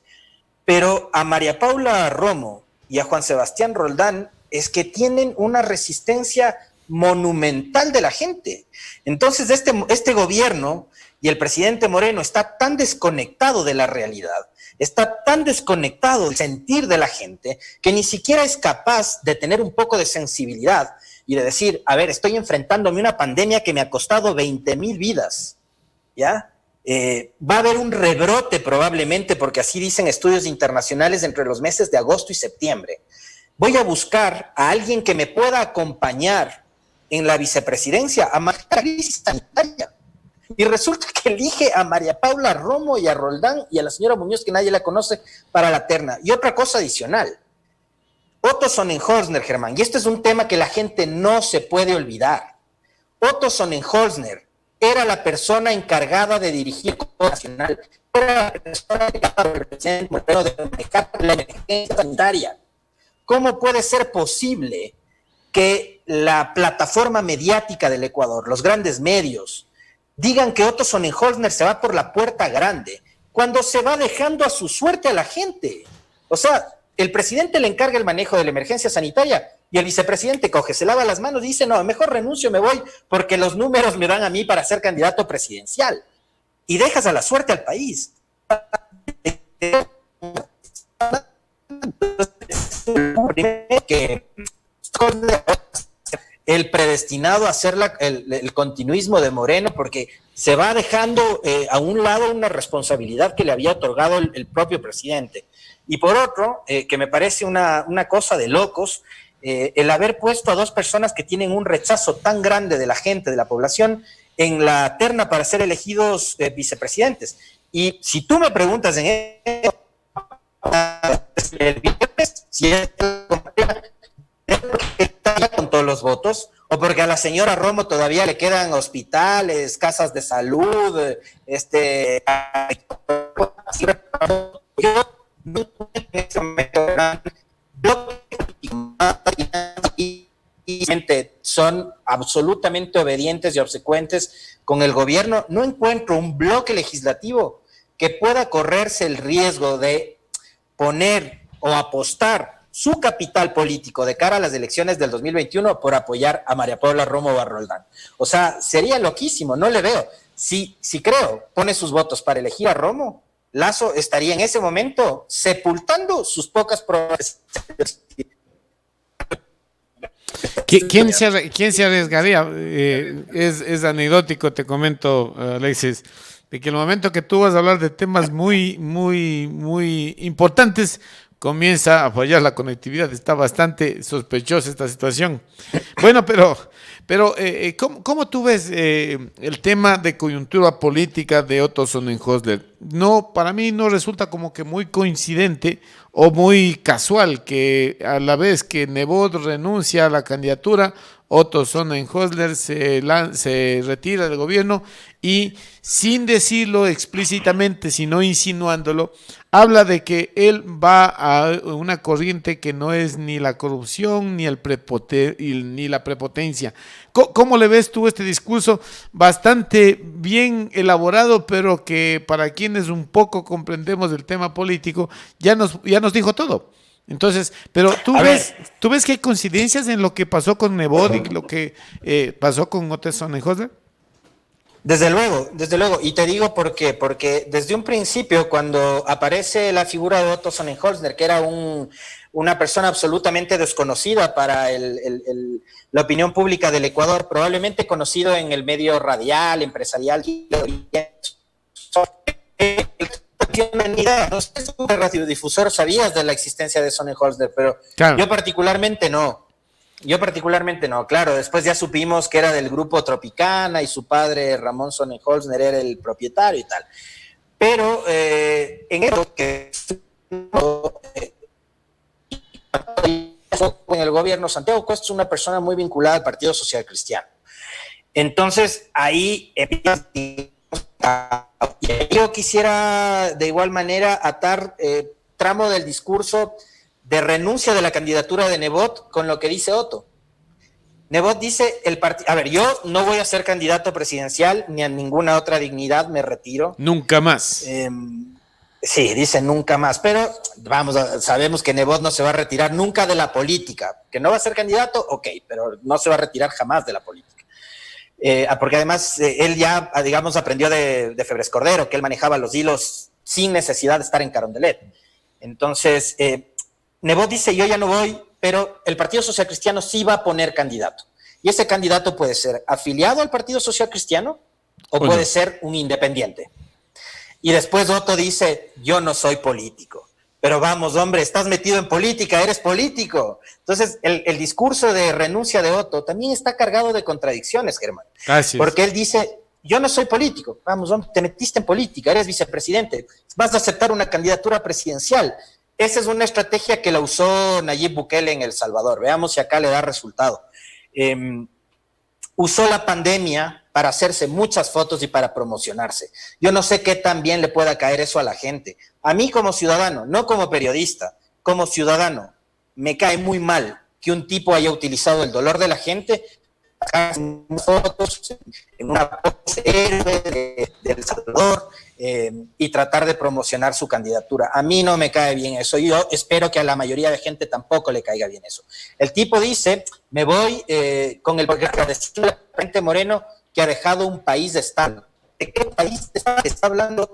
pero a María Paula Romo y a Juan Sebastián Roldán es que tienen una resistencia monumental de la gente. Entonces este gobierno y el presidente Moreno está tan desconectado de la realidad, está tan desconectado del sentir de la gente, que ni siquiera es capaz de tener un poco de sensibilidad y de decir, a ver, estoy enfrentándome a una pandemia que me ha costado 20,000 vidas, ¿ya? Va a haber un rebrote probablemente, porque así dicen estudios internacionales, entre los meses de agosto y septiembre. Voy a buscar a alguien que me pueda acompañar en la vicepresidencia a manejar la crisis sanitaria. Y resulta que elige a María Paula Romo y a Roldán y a la señora Muñoz, que nadie la conoce, para la terna. Y otra cosa adicional, Otto Sonnenholzner, Germán, y este es un tema que la gente no se puede olvidar. Otto Sonnenholzner era la persona encargada de dirigir el Congreso Nacional, era la persona encargada del presidente Moreno de manejar la emergencia sanitaria. ¿Cómo puede ser posible que la plataforma mediática del Ecuador, los grandes medios, digan que Otto Sonnenholzner se va por la puerta grande cuando se va dejando a su suerte a la gente? O sea, el presidente le encarga el manejo de la emergencia sanitaria y el vicepresidente coge, se lava las manos y dice, no, mejor renuncio, me voy porque los números me dan a mí para ser candidato presidencial. Y dejas a la suerte al país. El predestinado a hacer el continuismo de Moreno, porque se va dejando a un lado una responsabilidad que le había otorgado el propio presidente. Y por otro, que me parece una cosa de locos, el haber puesto a 2 personas que tienen un rechazo tan grande de la gente, de la población, en la terna para ser elegidos vicepresidentes. Y si tú me preguntas en el viernes, si es con todos los votos, o porque a la señora Romo todavía le quedan hospitales, casas de salud, son absolutamente obedientes y obsecuentes con el gobierno. No encuentro un bloque legislativo que pueda correrse el riesgo de poner o apostar su capital político de cara a las elecciones del 2021 por apoyar a María Paula Romo o a Roldán. O sea, sería loquísimo, no le veo. Si creo, pone sus votos para elegir a Romo, Lasso estaría en ese momento sepultando sus pocas probabilidades. ¿Quién se arriesgaría? Es anecdótico, te comento, Alexis, de que en el momento que tú vas a hablar de temas muy importantes, comienza a fallar la conectividad. Está bastante sospechosa esta situación. Bueno, pero ¿cómo tú ves el tema de coyuntura política de Otto Sonnenholzner? No, para mí no resulta como que muy coincidente o muy casual que a la vez que Nebot renuncia a la candidatura, Otto Sonnenholzer se retira del gobierno y, sin decirlo explícitamente, sino insinuándolo, habla de que él va a una corriente que no es ni la corrupción ni ni la prepotencia. ¿Cómo le ves tú este discurso bastante bien elaborado, pero que para quienes un poco comprendemos del tema político ya nos dijo todo? Entonces, pero tú ves que hay coincidencias en lo que pasó con Nebot y lo que pasó con Otto Sonnenholzer. Desde luego, y te digo por qué, porque desde un principio, cuando aparece la figura de Otto Sonnenholzer, que era una persona absolutamente desconocida para la opinión pública del Ecuador, probablemente conocido en el medio radial, empresarial, no sé si un radiodifusor sabías de la existencia de Sonnenholzer, pero claro. Yo particularmente no, claro, después ya supimos que era del grupo Tropicana y su padre Ramón Sonnenholzer era el propietario y tal, pero en eso que en el gobierno, Santiago Cuesta es una persona muy vinculada al Partido Social Cristiano, entonces ahí yo quisiera de igual manera atar tramo del discurso de renuncia de la candidatura de Nebot con lo que dice Otto. Nebot dice, yo no voy a ser candidato presidencial ni a ninguna otra dignidad, me retiro. Nunca más. Sí, dice nunca más, pero sabemos que Nebot no se va a retirar nunca de la política, que no va a ser candidato, ok, pero no se va a retirar jamás de la política. Porque además él ya, digamos, aprendió de Febres Cordero, que él manejaba los hilos sin necesidad de estar en Carondelet. Entonces, Nebot dice, yo ya no voy, pero el Partido Social Cristiano sí va a poner candidato. Y ese candidato puede ser afiliado al Partido Social Cristiano o puede ser un independiente. Y después Otto dice, yo no soy político. Pero vamos, hombre, estás metido en política, eres político. Entonces, el discurso de renuncia de Otto también está cargado de contradicciones, Germán. Porque él dice, yo no soy político. Vamos, hombre, te metiste en política, eres vicepresidente. Vas a aceptar una candidatura presidencial. Esa es una estrategia que la usó Nayib Bukele en El Salvador. Veamos si acá le da resultado. Usó la pandemia para hacerse muchas fotos y para promocionarse. Yo no sé qué tan bien le pueda caer eso a la gente. A mí como ciudadano, no como periodista, como ciudadano, me cae muy mal que un tipo haya utilizado el dolor de la gente para hacer fotos en una pose héroe de El Salvador y tratar de promocionar su candidatura. A mí no me cae bien eso. Yo espero que a la mayoría de gente tampoco le caiga bien eso. El tipo dice, me voy con el presidente Moreno, que ha dejado un país estable. ¿De qué país está hablando?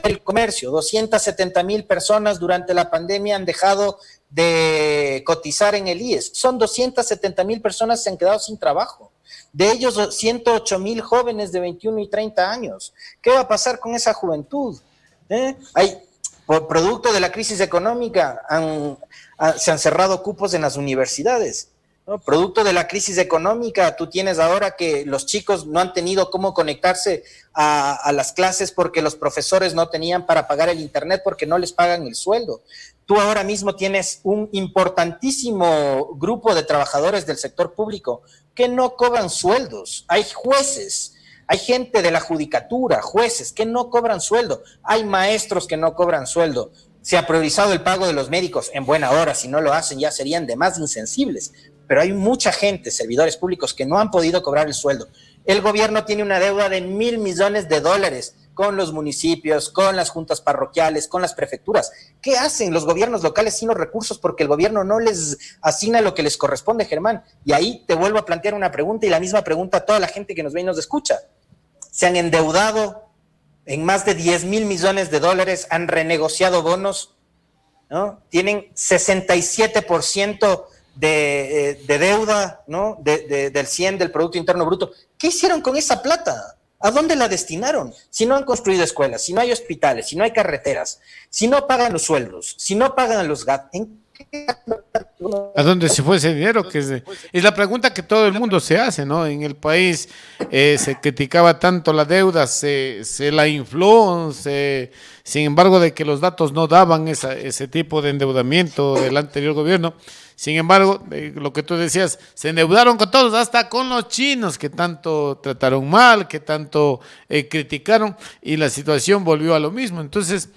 El comercio, 270,000 personas durante la pandemia han dejado de cotizar en el IES. Son 270,000 personas que se han quedado sin trabajo. De ellos, 108,000 jóvenes de 21 y 30 años. ¿Qué va a pasar con esa juventud? Por producto de la crisis económica, se han cerrado cupos en las universidades. ¿No? Producto de la crisis económica, tú tienes ahora que los chicos no han tenido cómo conectarse a las clases porque los profesores no tenían para pagar el internet porque no les pagan el sueldo. Tú ahora mismo tienes un importantísimo grupo de trabajadores del sector público que no cobran sueldos. Hay jueces, hay gente de la judicatura, jueces que no cobran sueldo. Hay maestros que no cobran sueldo. Se ha priorizado el pago de los médicos en buena hora. Si no lo hacen ya serían de más insensibles. Pero hay mucha gente, servidores públicos, que no han podido cobrar el sueldo. El gobierno tiene una deuda de $1,000 millones con los municipios, con las juntas parroquiales, con las prefecturas. ¿Qué hacen los gobiernos locales sin los recursos? Porque el gobierno no les asigna lo que les corresponde, Germán. Y ahí te vuelvo a plantear una pregunta y la misma pregunta a toda la gente que nos ve y nos escucha. Se han endeudado en más de $10,000 millones, han renegociado bonos, ¿no? Tienen 67% de deuda, ¿no? Del 100 del Producto Interno Bruto. ¿Qué hicieron con esa plata? ¿A dónde la destinaron? Si no han construido escuelas, si no hay hospitales, si no hay carreteras, si no pagan los sueldos, si no pagan los gastos, ¿en qué? ¿A dónde se fue ese dinero? Es la pregunta que todo el mundo se hace, ¿no? En el país se criticaba tanto la deuda, se la infló, sin embargo de que los datos no daban ese tipo de endeudamiento del anterior gobierno, Sin embargo, lo que tú decías, se endeudaron con todos, hasta con los chinos que tanto trataron mal, que tanto criticaron, y la situación volvió a lo mismo. Entonces,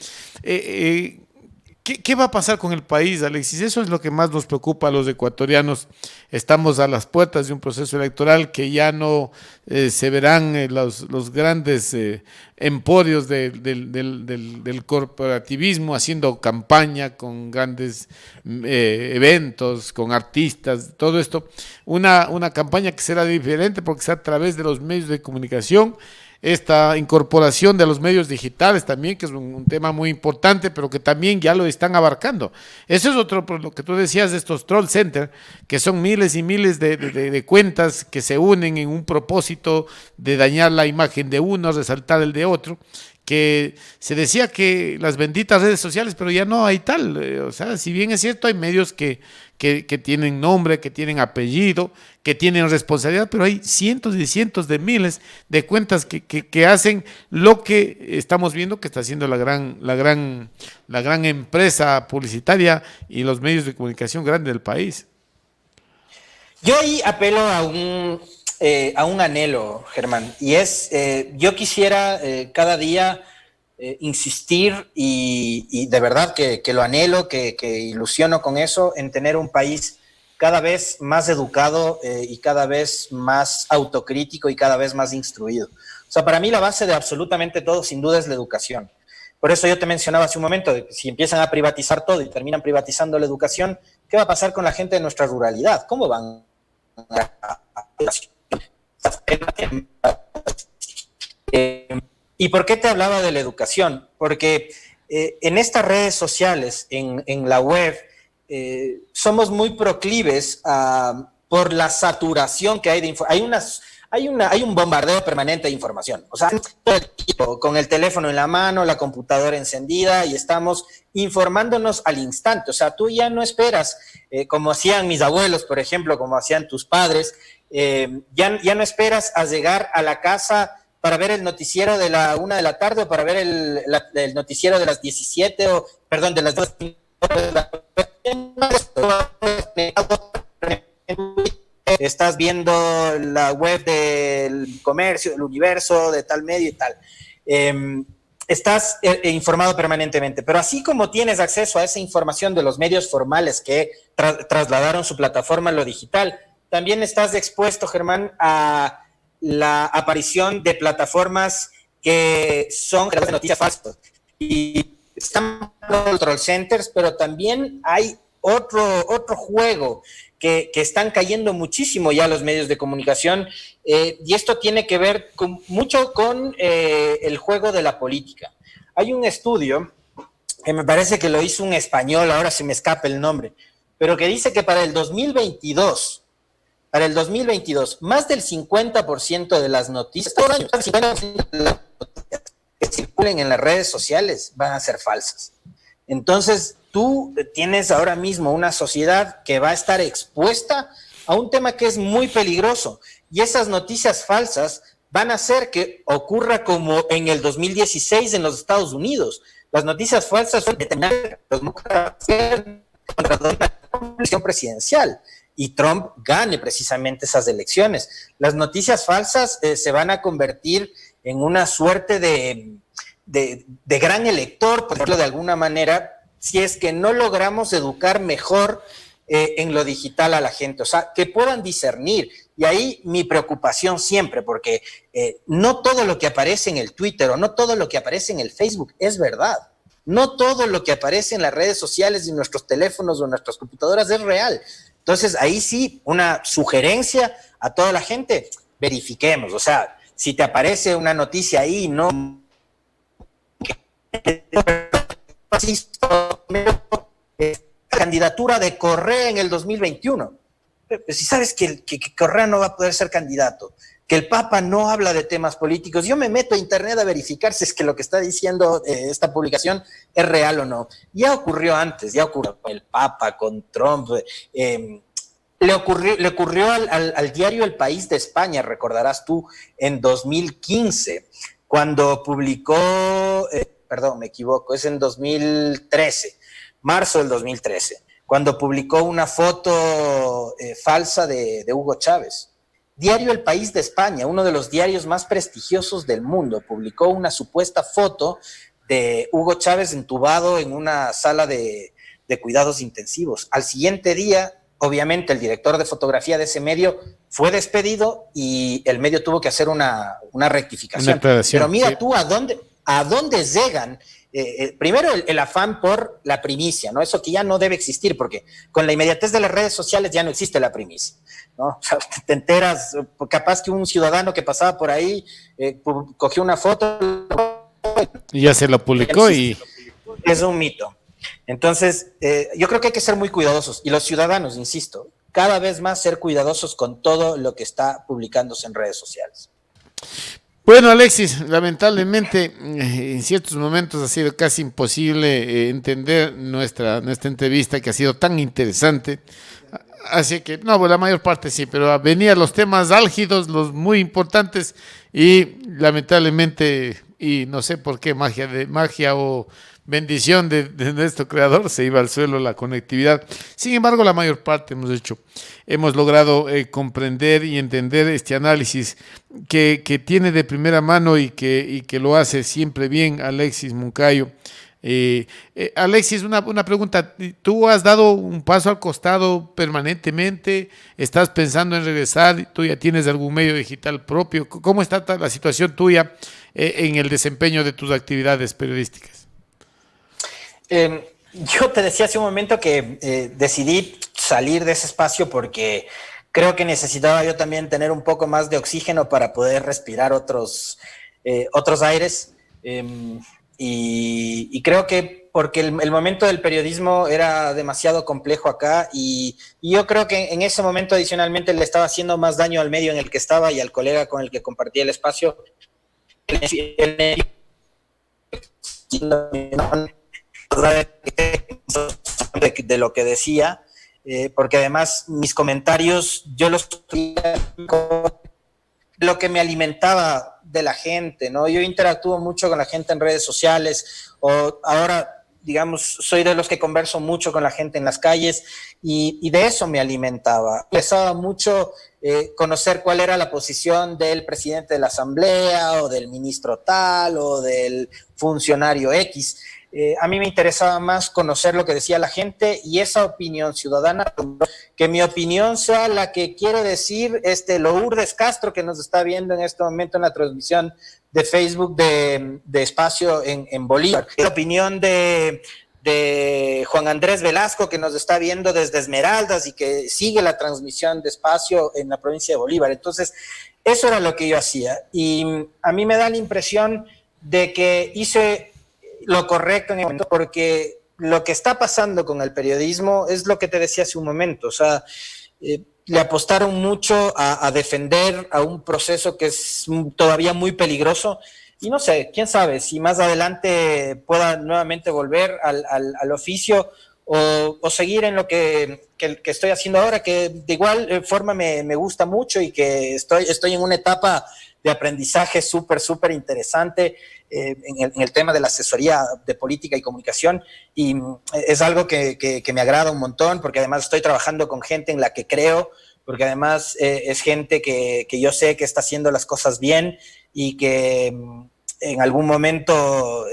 ¿qué va a pasar con el país, Alexis? Eso es lo que más nos preocupa a los ecuatorianos. Estamos a las puertas de un proceso electoral que ya no se verán los grandes emporios del corporativismo haciendo campaña con grandes eventos, con artistas, todo esto. Una campaña que será diferente porque será a través de los medios de comunicación, esta incorporación de los medios digitales también, que es un tema muy importante, pero que también ya lo están abarcando. Eso es otro, por lo que tú decías de estos troll centers, que son miles y miles de cuentas que se unen en un propósito de dañar la imagen de uno, resaltar el de otro, que se decía que las benditas redes sociales, pero ya no hay tal. O sea, si bien es cierto, hay medios que tienen nombre, que tienen apellido, que tienen responsabilidad, pero hay cientos y cientos de miles de cuentas que hacen lo que estamos viendo que está haciendo la gran empresa publicitaria y los medios de comunicación grandes del país. Yo ahí apelo a un anhelo, Germán, y es, yo quisiera cada día insistir y de verdad que lo anhelo, que ilusiono con eso, en tener un país cada vez más educado y cada vez más autocrítico y cada vez más instruido. O sea, para mí la base de absolutamente todo, sin duda, es la educación. Por eso yo te mencionaba hace un momento, de que si empiezan a privatizar todo y terminan privatizando la educación, ¿qué va a pasar con la gente de nuestra ruralidad? ¿Cómo van a ¿Y por qué te hablaba de la educación? Porque en estas redes sociales, en la web, somos muy proclives por la saturación que hay de información. Hay un bombardeo permanente de información. O sea, todo el tiempo, con el teléfono en la mano, la computadora encendida, y estamos informándonos al instante. O sea, tú ya no esperas, como hacían mis abuelos, por ejemplo, como hacían tus padres, ya no esperas a llegar a la casa para ver el noticiero de la 1 de la tarde o para ver el noticiero de las 17 o, perdón, de las 2 de la estás viendo la web del comercio, del universo, de tal medio y tal. Estás informado permanentemente, pero así como tienes acceso a esa información de los medios formales que trasladaron su plataforma a lo digital, también estás expuesto, Germán, a la aparición de plataformas que son de noticias falsas. Y están los troll centers, pero también hay otro juego que están cayendo muchísimo ya los medios de comunicación, y esto tiene que ver mucho con el juego de la política. Hay un estudio que me parece que lo hizo un español, ahora se me escapa el nombre, pero que dice que para el 2022, más del 50% de las noticias, todo el año, el 50% de las noticias que circulen en las redes sociales van a ser falsas. Entonces, tú tienes ahora mismo una sociedad que va a estar expuesta a un tema que es muy peligroso, y esas noticias falsas van a hacer que ocurra como en el 2016 en los Estados Unidos. Las noticias falsas son determinantes contra una elección presidencial y Trump gane precisamente esas elecciones. Las noticias falsas se van a convertir en una suerte de gran elector, por decirlo de alguna manera, si es que no logramos educar mejor en lo digital a la gente, o sea, que puedan discernir. Y ahí mi preocupación siempre, porque no todo lo que aparece en el Twitter o no todo lo que aparece en el Facebook es verdad. No todo lo que aparece en las redes sociales y en nuestros teléfonos o en nuestras computadoras es real. Entonces, ahí sí, una sugerencia a toda la gente, verifiquemos. O sea, si te aparece una noticia ahí, no... candidatura de Correa en el 2021. Si sabes que Correa no va a poder ser candidato, que el Papa no habla de temas políticos, yo me meto a internet a verificar si es que lo que está diciendo esta publicación es real o no. Ya ocurrió antes, ya ocurrió con el Papa, con Trump. Le ocurrió al diario El País de España, recordarás tú, en 2015, cuando publicó, perdón, me equivoco, es en 2013, marzo del 2013, cuando publicó una foto falsa de Hugo Chávez. Diario El País de España, uno de los diarios más prestigiosos del mundo, publicó una supuesta foto de Hugo Chávez entubado en una sala de cuidados intensivos. Al siguiente día, obviamente, el director de fotografía de ese medio fue despedido y el medio tuvo que hacer una rectificación. Pero mira sí. Tú a dónde llegan. Primero el afán por la primicia, ¿no? Eso que ya no debe existir, porque con la inmediatez de las redes sociales ya no existe la primicia, ¿no? O sea, te enteras, capaz que un ciudadano que pasaba por ahí cogió una foto y ya se lo publicó y... Es un mito. Entonces, yo creo que hay que ser muy cuidadosos, y los ciudadanos, insisto, cada vez más ser cuidadosos con todo lo que está publicándose en redes sociales. Bueno, Alexis, lamentablemente en ciertos momentos ha sido casi imposible entender nuestra entrevista, que ha sido tan interesante. Así que, no, pues la mayor parte sí, pero venían los temas álgidos, los muy importantes, y lamentablemente, y no sé por qué, magia o bendición de nuestro creador, se iba al suelo la conectividad. Sin embargo, la mayor parte hemos logrado comprender y entender este análisis que tiene de primera mano y que lo hace siempre bien Alexis Moncayo. Alexis, una pregunta. ¿Tú has dado un paso al costado permanentemente? ¿Estás pensando en regresar? ¿Tú ya tienes algún medio digital propio? ¿Cómo está la situación tuya en el desempeño de tus actividades periodísticas? Yo te decía hace un momento que decidí salir de ese espacio porque creo que necesitaba yo también tener un poco más de oxígeno para poder respirar otros aires. Y creo que porque el momento del periodismo era demasiado complejo acá, y yo creo que en ese momento adicionalmente le estaba haciendo más daño al medio en el que estaba y al colega con el que compartía el espacio. De lo que decía, porque además mis comentarios yo los lo que me alimentaba de la gente, ¿no? Yo interactúo mucho con la gente en redes sociales, o ahora, digamos, soy de los que converso mucho con la gente en las calles, y de eso me alimentaba. Empezaba mucho conocer cuál era la posición del presidente de la asamblea, o del ministro tal, o del funcionario X. A mí me interesaba más conocer lo que decía la gente y esa opinión ciudadana, que mi opinión sea la que quiere decir Lourdes Castro, que nos está viendo en este momento en la transmisión de Facebook de Espacio en Bolívar, la opinión de Juan Andrés Velasco, que nos está viendo desde Esmeraldas y que sigue la transmisión de Espacio en la provincia de Bolívar. Entonces, eso era lo que yo hacía, y a mí me da la impresión de que hice lo correcto en el momento, porque lo que está pasando con el periodismo es lo que te decía hace un momento. O sea, le apostaron mucho a defender a un proceso que es todavía muy peligroso, y no sé, quién sabe si más adelante pueda nuevamente volver al oficio, o seguir en lo que estoy haciendo ahora, que de igual forma me gusta mucho, y que estoy en una etapa de aprendizaje súper interesante en el tema de la asesoría de política y comunicación, y es algo que me agrada un montón, porque además estoy trabajando con gente en la que creo, porque además es gente que yo sé que está haciendo las cosas bien, y que en algún momento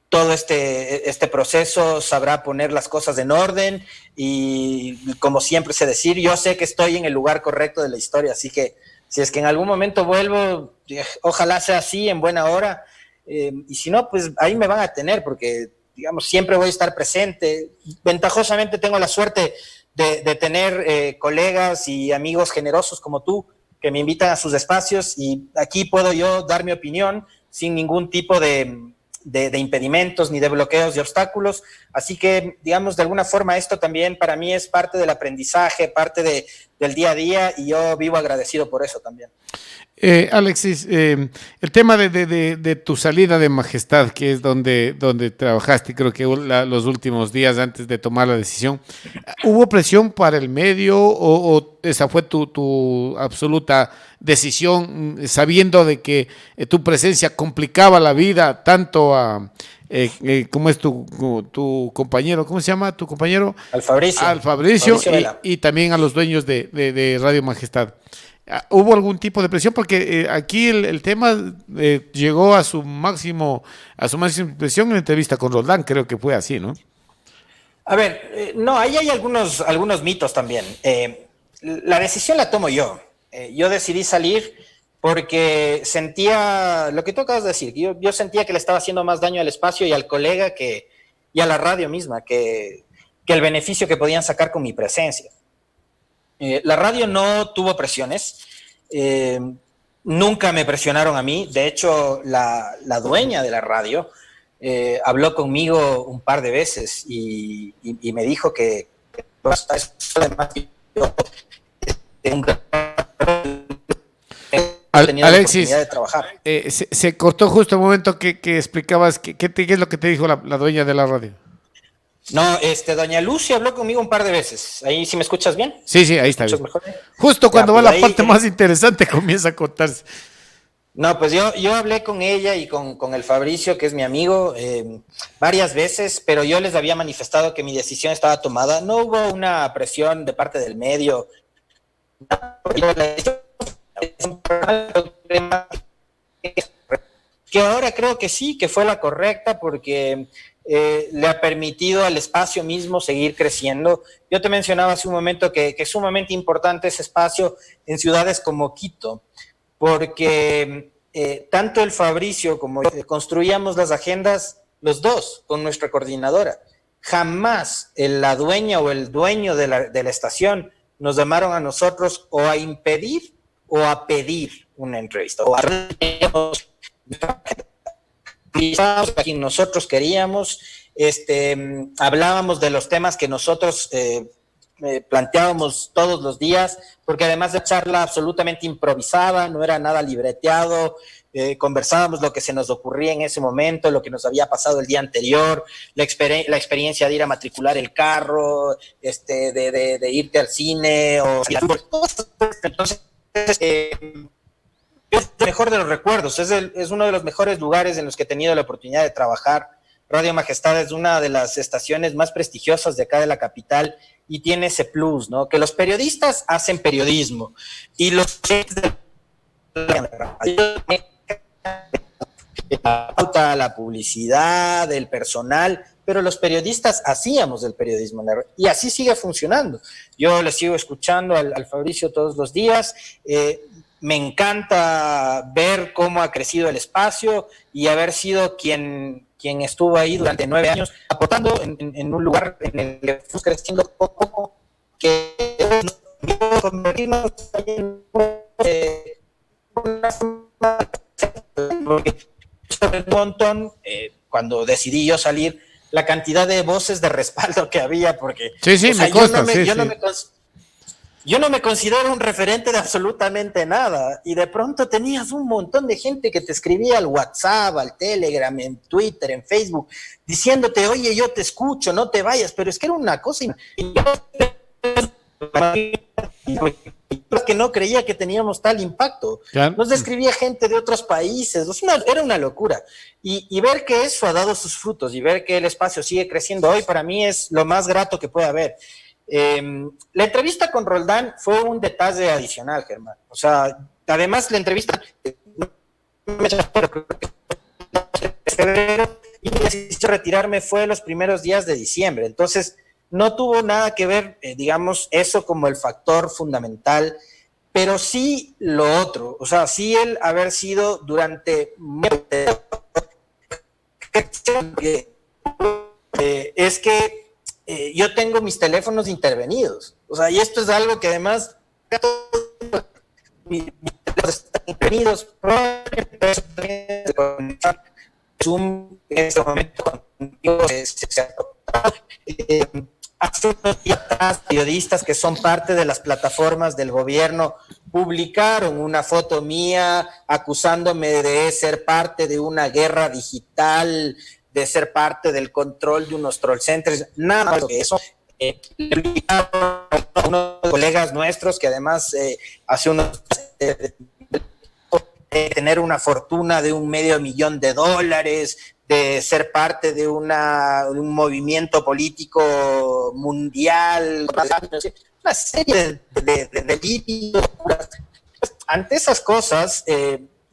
todo este proceso sabrá poner las cosas en orden, y como siempre sé decir, yo sé que estoy en el lugar correcto de la historia, así que si es que en algún momento vuelvo, ojalá sea así, en buena hora, y si no, pues ahí me van a tener, porque, digamos, siempre voy a estar presente. Ventajosamente tengo la suerte de tener colegas y amigos generosos como tú, que me invitan a sus espacios, y aquí puedo yo dar mi opinión sin ningún tipo de impedimentos, ni de bloqueos, de obstáculos. Así que, digamos, de alguna forma esto también para mí es parte del aprendizaje, parte del día a día, y yo vivo agradecido por eso también. Alexis, el tema de tu salida de Majestad, que es donde trabajaste, creo que los últimos días antes de tomar la decisión, ¿hubo presión para el medio o esa fue tu absoluta decisión, sabiendo de que tu presencia complicaba la vida tanto a ¿cómo es tu compañero? ¿Cómo se llama tu compañero? Al Fabricio. Al Fabricio Vela. y también a los dueños de Radio Majestad. ¿Hubo algún tipo de presión? Porque aquí el tema llegó a su máxima presión en la entrevista con Roldán, creo que fue así, ¿no? A ver, no, ahí hay algunos mitos también. La decisión la tomo yo. Yo decidí salir porque sentía lo que tú acabas de decir. Yo sentía que le estaba haciendo más daño al espacio y al colega y a la radio misma que el beneficio que podían sacar con mi presencia. La radio no tuvo presiones. Nunca me presionaron a mí. De hecho, la dueña de la radio habló conmigo un par de veces y me dijo que además yo tenía la oportunidad de trabajar. Se cortó justo el momento que explicabas qué es lo que te dijo la dueña de la radio. No, doña Lucy habló conmigo un par de veces. Ahí, ¿sí me escuchas bien? Sí, ahí está bien. Justo cuando va la parte más interesante comienza a cortarse. No, pues yo hablé con ella y con el Fabricio, que es mi amigo, varias veces, pero yo les había manifestado que mi decisión estaba tomada. No hubo una presión de parte del medio. Que ahora creo que sí, que fue la correcta, porque le ha permitido al espacio mismo seguir creciendo. Yo te mencionaba hace un momento que es sumamente importante ese espacio en ciudades como Quito, porque tanto el Fabricio como yo construíamos las agendas los dos con nuestra coordinadora. Jamás la dueña o el dueño de la estación nos llamaron a nosotros o a impedir o a pedir una entrevista o a a quien nosotros queríamos, hablábamos de los temas que nosotros planteábamos todos los días, porque además de charla absolutamente improvisada, no era nada libreteado, conversábamos lo que se nos ocurría en ese momento, lo que nos había pasado el día anterior, la experiencia de ir a matricular el carro, de irte al cine, entonces es el mejor de los recuerdos, es uno de los mejores lugares en los que he tenido la oportunidad de trabajar. Radio Majestad es una de las estaciones más prestigiosas de acá de la capital y tiene ese plus, ¿no? Que los periodistas hacen periodismo y los la publicidad, el personal, pero los periodistas hacíamos el periodismo y así sigue funcionando. Yo le sigo escuchando al Fabricio todos los días. Me encanta ver cómo ha crecido el espacio y haber sido quien estuvo ahí durante 9 años aportando en un lugar en el que fuimos creciendo poco a poco, que nos convertimos en porque sobre un montón, cuando decidí yo salir, la cantidad de voces de respaldo que había, porque sí, me consta, yo no me considero un referente de absolutamente nada, y de pronto tenías un montón de gente que te escribía al WhatsApp, al Telegram, en Twitter, en Facebook, diciéndote, oye, yo te escucho, no te vayas, pero es que era una cosa que no creía que teníamos tal impacto. Nos escribía gente de otros países, era una locura. Y ver que eso ha dado sus frutos y ver que el espacio sigue creciendo hoy, para mí es lo más grato que puede haber. La entrevista con Roldán fue un detalle adicional, Germán. O sea, además la entrevista y decidí retirarme fue los primeros días de diciembre. Entonces, no tuvo nada que ver, digamos, eso como el factor fundamental, pero sí lo otro. O sea, sí el haber sido durante es que yo tengo mis teléfonos intervenidos. O sea, y esto es algo que además mis teléfonos están intervenidos. Zoom en este momento contigo hace unos días atrás, periodistas que son parte de las plataformas del gobierno publicaron una foto mía acusándome de ser parte de una guerra digital, de ser parte del control de unos troll centers, nada más que eso. Unos colegas nuestros que además hace unos tener una fortuna de $500,000 de ser parte de un movimiento político mundial, una serie de delitos. Ante esas cosas,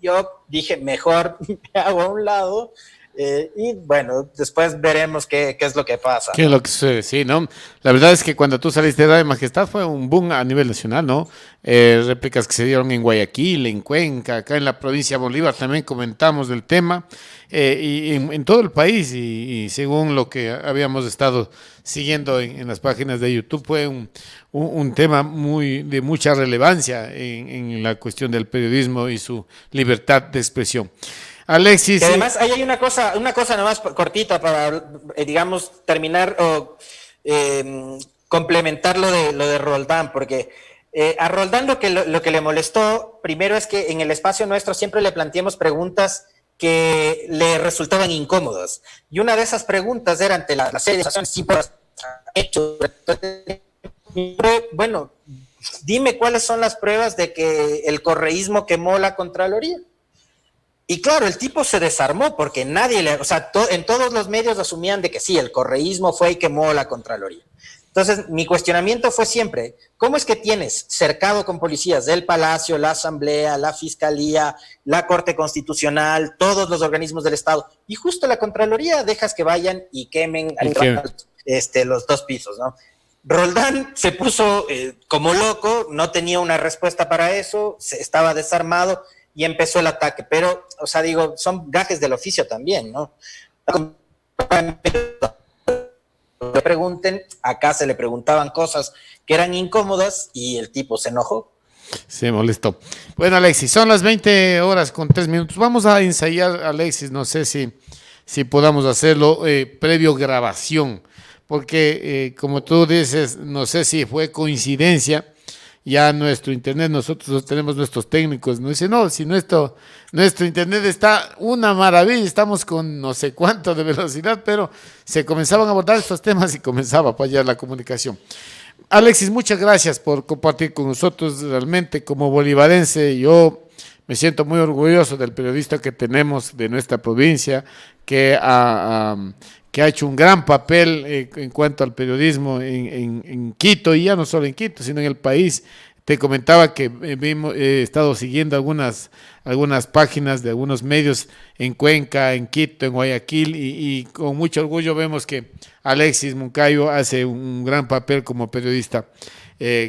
yo dije, mejor me hago a un lado. Y bueno, después veremos qué es lo que pasa. ¿Qué es lo que sucede? Sí, ¿no? La verdad es que cuando tú saliste de Radio Majestad fue un boom a nivel nacional, ¿no? Réplicas que se dieron en Guayaquil, en Cuenca, acá en la provincia de Bolívar también comentamos del tema, y en todo el país, y según lo que habíamos estado siguiendo en las páginas de YouTube, fue un tema de mucha relevancia en la cuestión del periodismo y su libertad de expresión. Alexis. Que además, ahí hay una cosa nomás cortita para, digamos, terminar o complementar lo de Roldán, porque a Roldán lo que le molestó primero es que en el espacio nuestro siempre le planteamos preguntas que le resultaban incómodas. Y una de esas preguntas era ante la serie de acciones hecho. Bueno, dime cuáles son las pruebas de que el correísmo quemó la Contraloría. Y claro, el tipo se desarmó porque en todos los medios asumían de que sí, el correísmo fue y quemó la Contraloría. Entonces, mi cuestionamiento fue siempre, ¿cómo es que tienes cercado con policías del Palacio, la Asamblea, la Fiscalía, la Corte Constitucional, todos los organismos del Estado, y justo la Contraloría dejas que vayan y quemen los 2 pisos, ¿no? Roldán se puso como loco, no tenía una respuesta para eso, estaba desarmado, y empezó el ataque, pero, o sea, digo, son gajes del oficio también, ¿no? Le pregunten, acá se le preguntaban cosas que eran incómodas y el tipo se enojó. Se molestó. Bueno, Alexis, son las 20:03. Vamos a ensayar, Alexis, no sé si podamos hacerlo previo grabación, porque como tú dices, no sé si fue coincidencia. Ya nuestro internet, nosotros tenemos nuestros técnicos, nos dicen, no, si nuestro internet está una maravilla, estamos con no sé cuánto de velocidad, pero se comenzaban a abordar estos temas y comenzaba a fallar la comunicación. Alexis, muchas gracias por compartir con nosotros. Realmente, como bolivarense, yo me siento muy orgulloso del periodista que tenemos de nuestra provincia, que ha hecho un gran papel en cuanto al periodismo en Quito, y ya no solo en Quito, sino en el país. Te comentaba que he estado siguiendo algunas páginas de algunos medios en Cuenca, en Quito, en Guayaquil, y con mucho orgullo vemos que Alexis Moncayo hace un gran papel como periodista.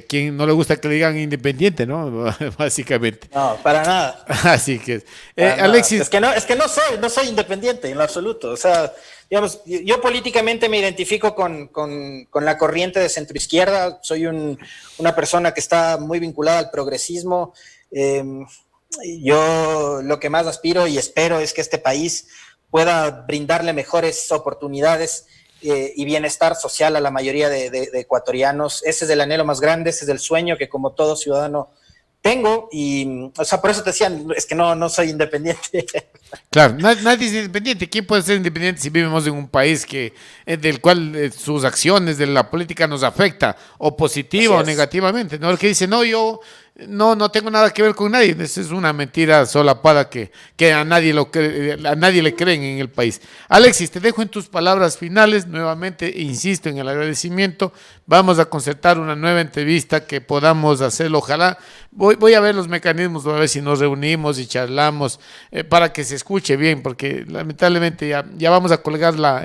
Quien no le gusta que le digan independiente, ¿no? Básicamente. No, para nada. Así que, Alexis. Es que no soy independiente en lo absoluto. O sea, digamos, yo políticamente me identifico con la corriente de centroizquierda. Soy una persona que está muy vinculada al progresismo. Yo lo que más aspiro y espero es que este país pueda brindarle mejores oportunidades y bienestar social a la mayoría de ecuatorianos. Ese es el anhelo más grande, ese es el sueño que como todo ciudadano tengo, y o sea, por eso te decían, es que no soy independiente. Claro, nadie es independiente. ¿Quién puede ser independiente si vivimos en un país del cual sus acciones de la política nos afecta, o positiva o negativamente? ¿No? El que dice, no, yo no tengo nada que ver con nadie, esa es una mentira solapada que a nadie le creen en el país. Alexis, te dejo en tus palabras finales. Nuevamente insisto en el agradecimiento. Vamos a concertar una nueva entrevista que podamos hacerlo. Ojalá, voy a ver los mecanismos, a ver si nos reunimos y charlamos para que se escuche bien, porque lamentablemente ya vamos a colgar la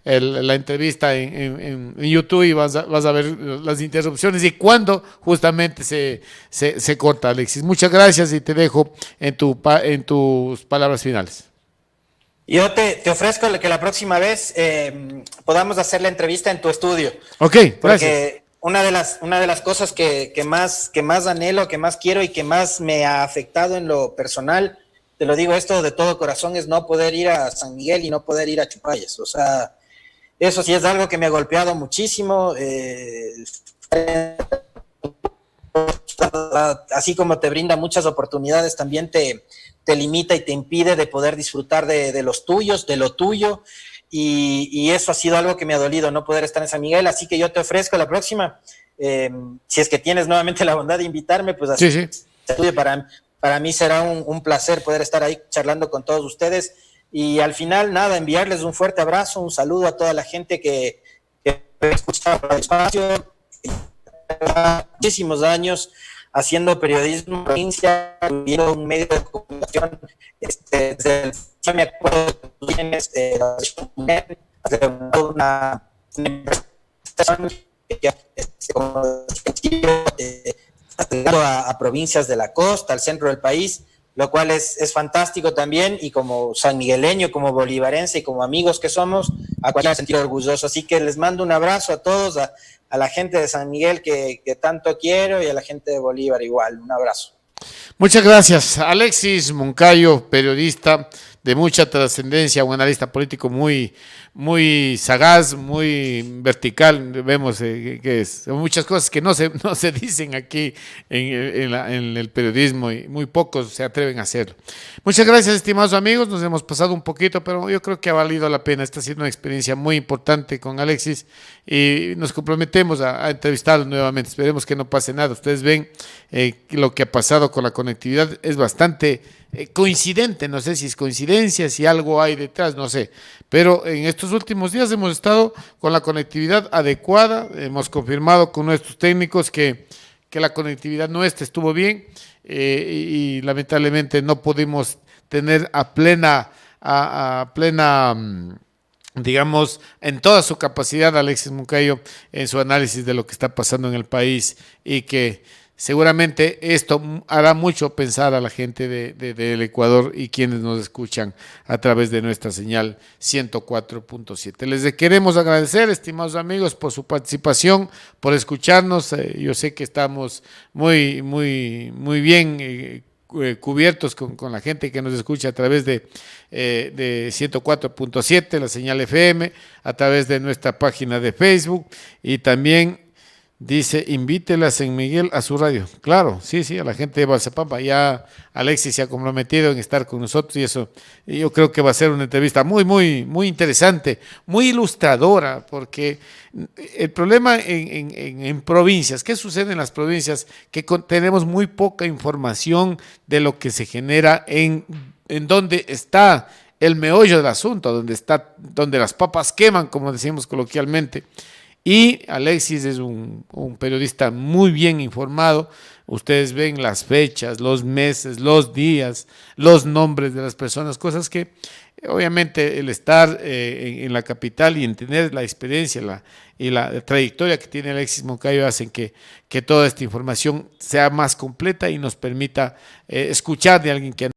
entrevista en YouTube, y vas a ver las interrupciones y cuando justamente se corta. Alexis, muchas gracias, y te dejo en tus palabras finales. Yo te ofrezco que la próxima vez podamos hacer la entrevista en tu estudio. Ok, gracias. Porque una de las cosas que más anhelo, que más quiero y que más me ha afectado en lo personal, te lo digo esto de todo corazón, es no poder ir a San Miguel y no poder ir a Chupayas. O sea, eso sí es algo que me ha golpeado muchísimo. Así como te brinda muchas oportunidades, también te limita y te impide de poder disfrutar de los tuyos, de lo tuyo, y eso ha sido algo que me ha dolido, no poder estar en San Miguel. Así que yo te ofrezco la próxima, si es que tienes nuevamente la bondad de invitarme, pues así. Sí. Para mí será un placer poder estar ahí charlando con todos ustedes, Y al final, nada, enviarles un fuerte abrazo, un saludo a toda la gente que escucha el espacio. Muchísimos años haciendo periodismo en provincia, viviendo un medio de comunicación, desde me acuerdo de tus bienes, una a provincias de la costa, al centro del país, lo cual es fantástico también, y como sanmigueleño, como bolivarense y como amigos que somos, a cualquier sentido orgulloso. Así que les mando un abrazo a todos, a la gente de San Miguel que tanto quiero, y a la gente de Bolívar igual, un abrazo. Muchas gracias, Alexis Moncayo, periodista de mucha trascendencia, un analista político muy sagaz, muy vertical. Vemos que son muchas cosas que no se dicen aquí en el periodismo, y muy pocos se atreven a hacerlo. Muchas gracias, estimados amigos, nos hemos pasado un poquito, pero yo creo que ha valido la pena. Está siendo una experiencia muy importante con Alexis y nos comprometemos a entrevistarlo nuevamente. Esperemos que no pase nada. Ustedes ven lo que ha pasado con la conectividad es bastante coincidente, no sé si es coincidencia, si algo hay detrás, no sé, pero en estos últimos días hemos estado con la conectividad adecuada, hemos confirmado con nuestros técnicos que la conectividad nuestra estuvo bien, y lamentablemente no pudimos tener a plena digamos, en toda su capacidad Alexis Moncayo en su análisis de lo que está pasando en el país, y que seguramente esto hará mucho pensar a la gente del Ecuador y quienes nos escuchan a través de nuestra señal 104.7. Les queremos agradecer, estimados amigos, por su participación, por escucharnos. Yo sé que estamos muy bien cubiertos con la gente que nos escucha a través de 104.7, la señal FM, a través de nuestra página de Facebook, y también dice, invítela a San Miguel a su radio. Claro, sí, a la gente de Balsapampa. Ya Alexis se ha comprometido en estar con nosotros, y eso, y yo creo que va a ser una entrevista muy interesante, muy ilustradora, porque el problema en provincias, ¿qué sucede en las provincias? Que tenemos muy poca información de lo que se genera en donde está el meollo del asunto, donde las papas queman, como decimos coloquialmente. Y Alexis es un periodista muy bien informado. Ustedes ven las fechas, los meses, los días, los nombres de las personas, cosas que obviamente el estar en la capital y en tener la experiencia y la trayectoria que tiene Alexis Moncayo hacen que toda esta información sea más completa y nos permita escuchar de alguien que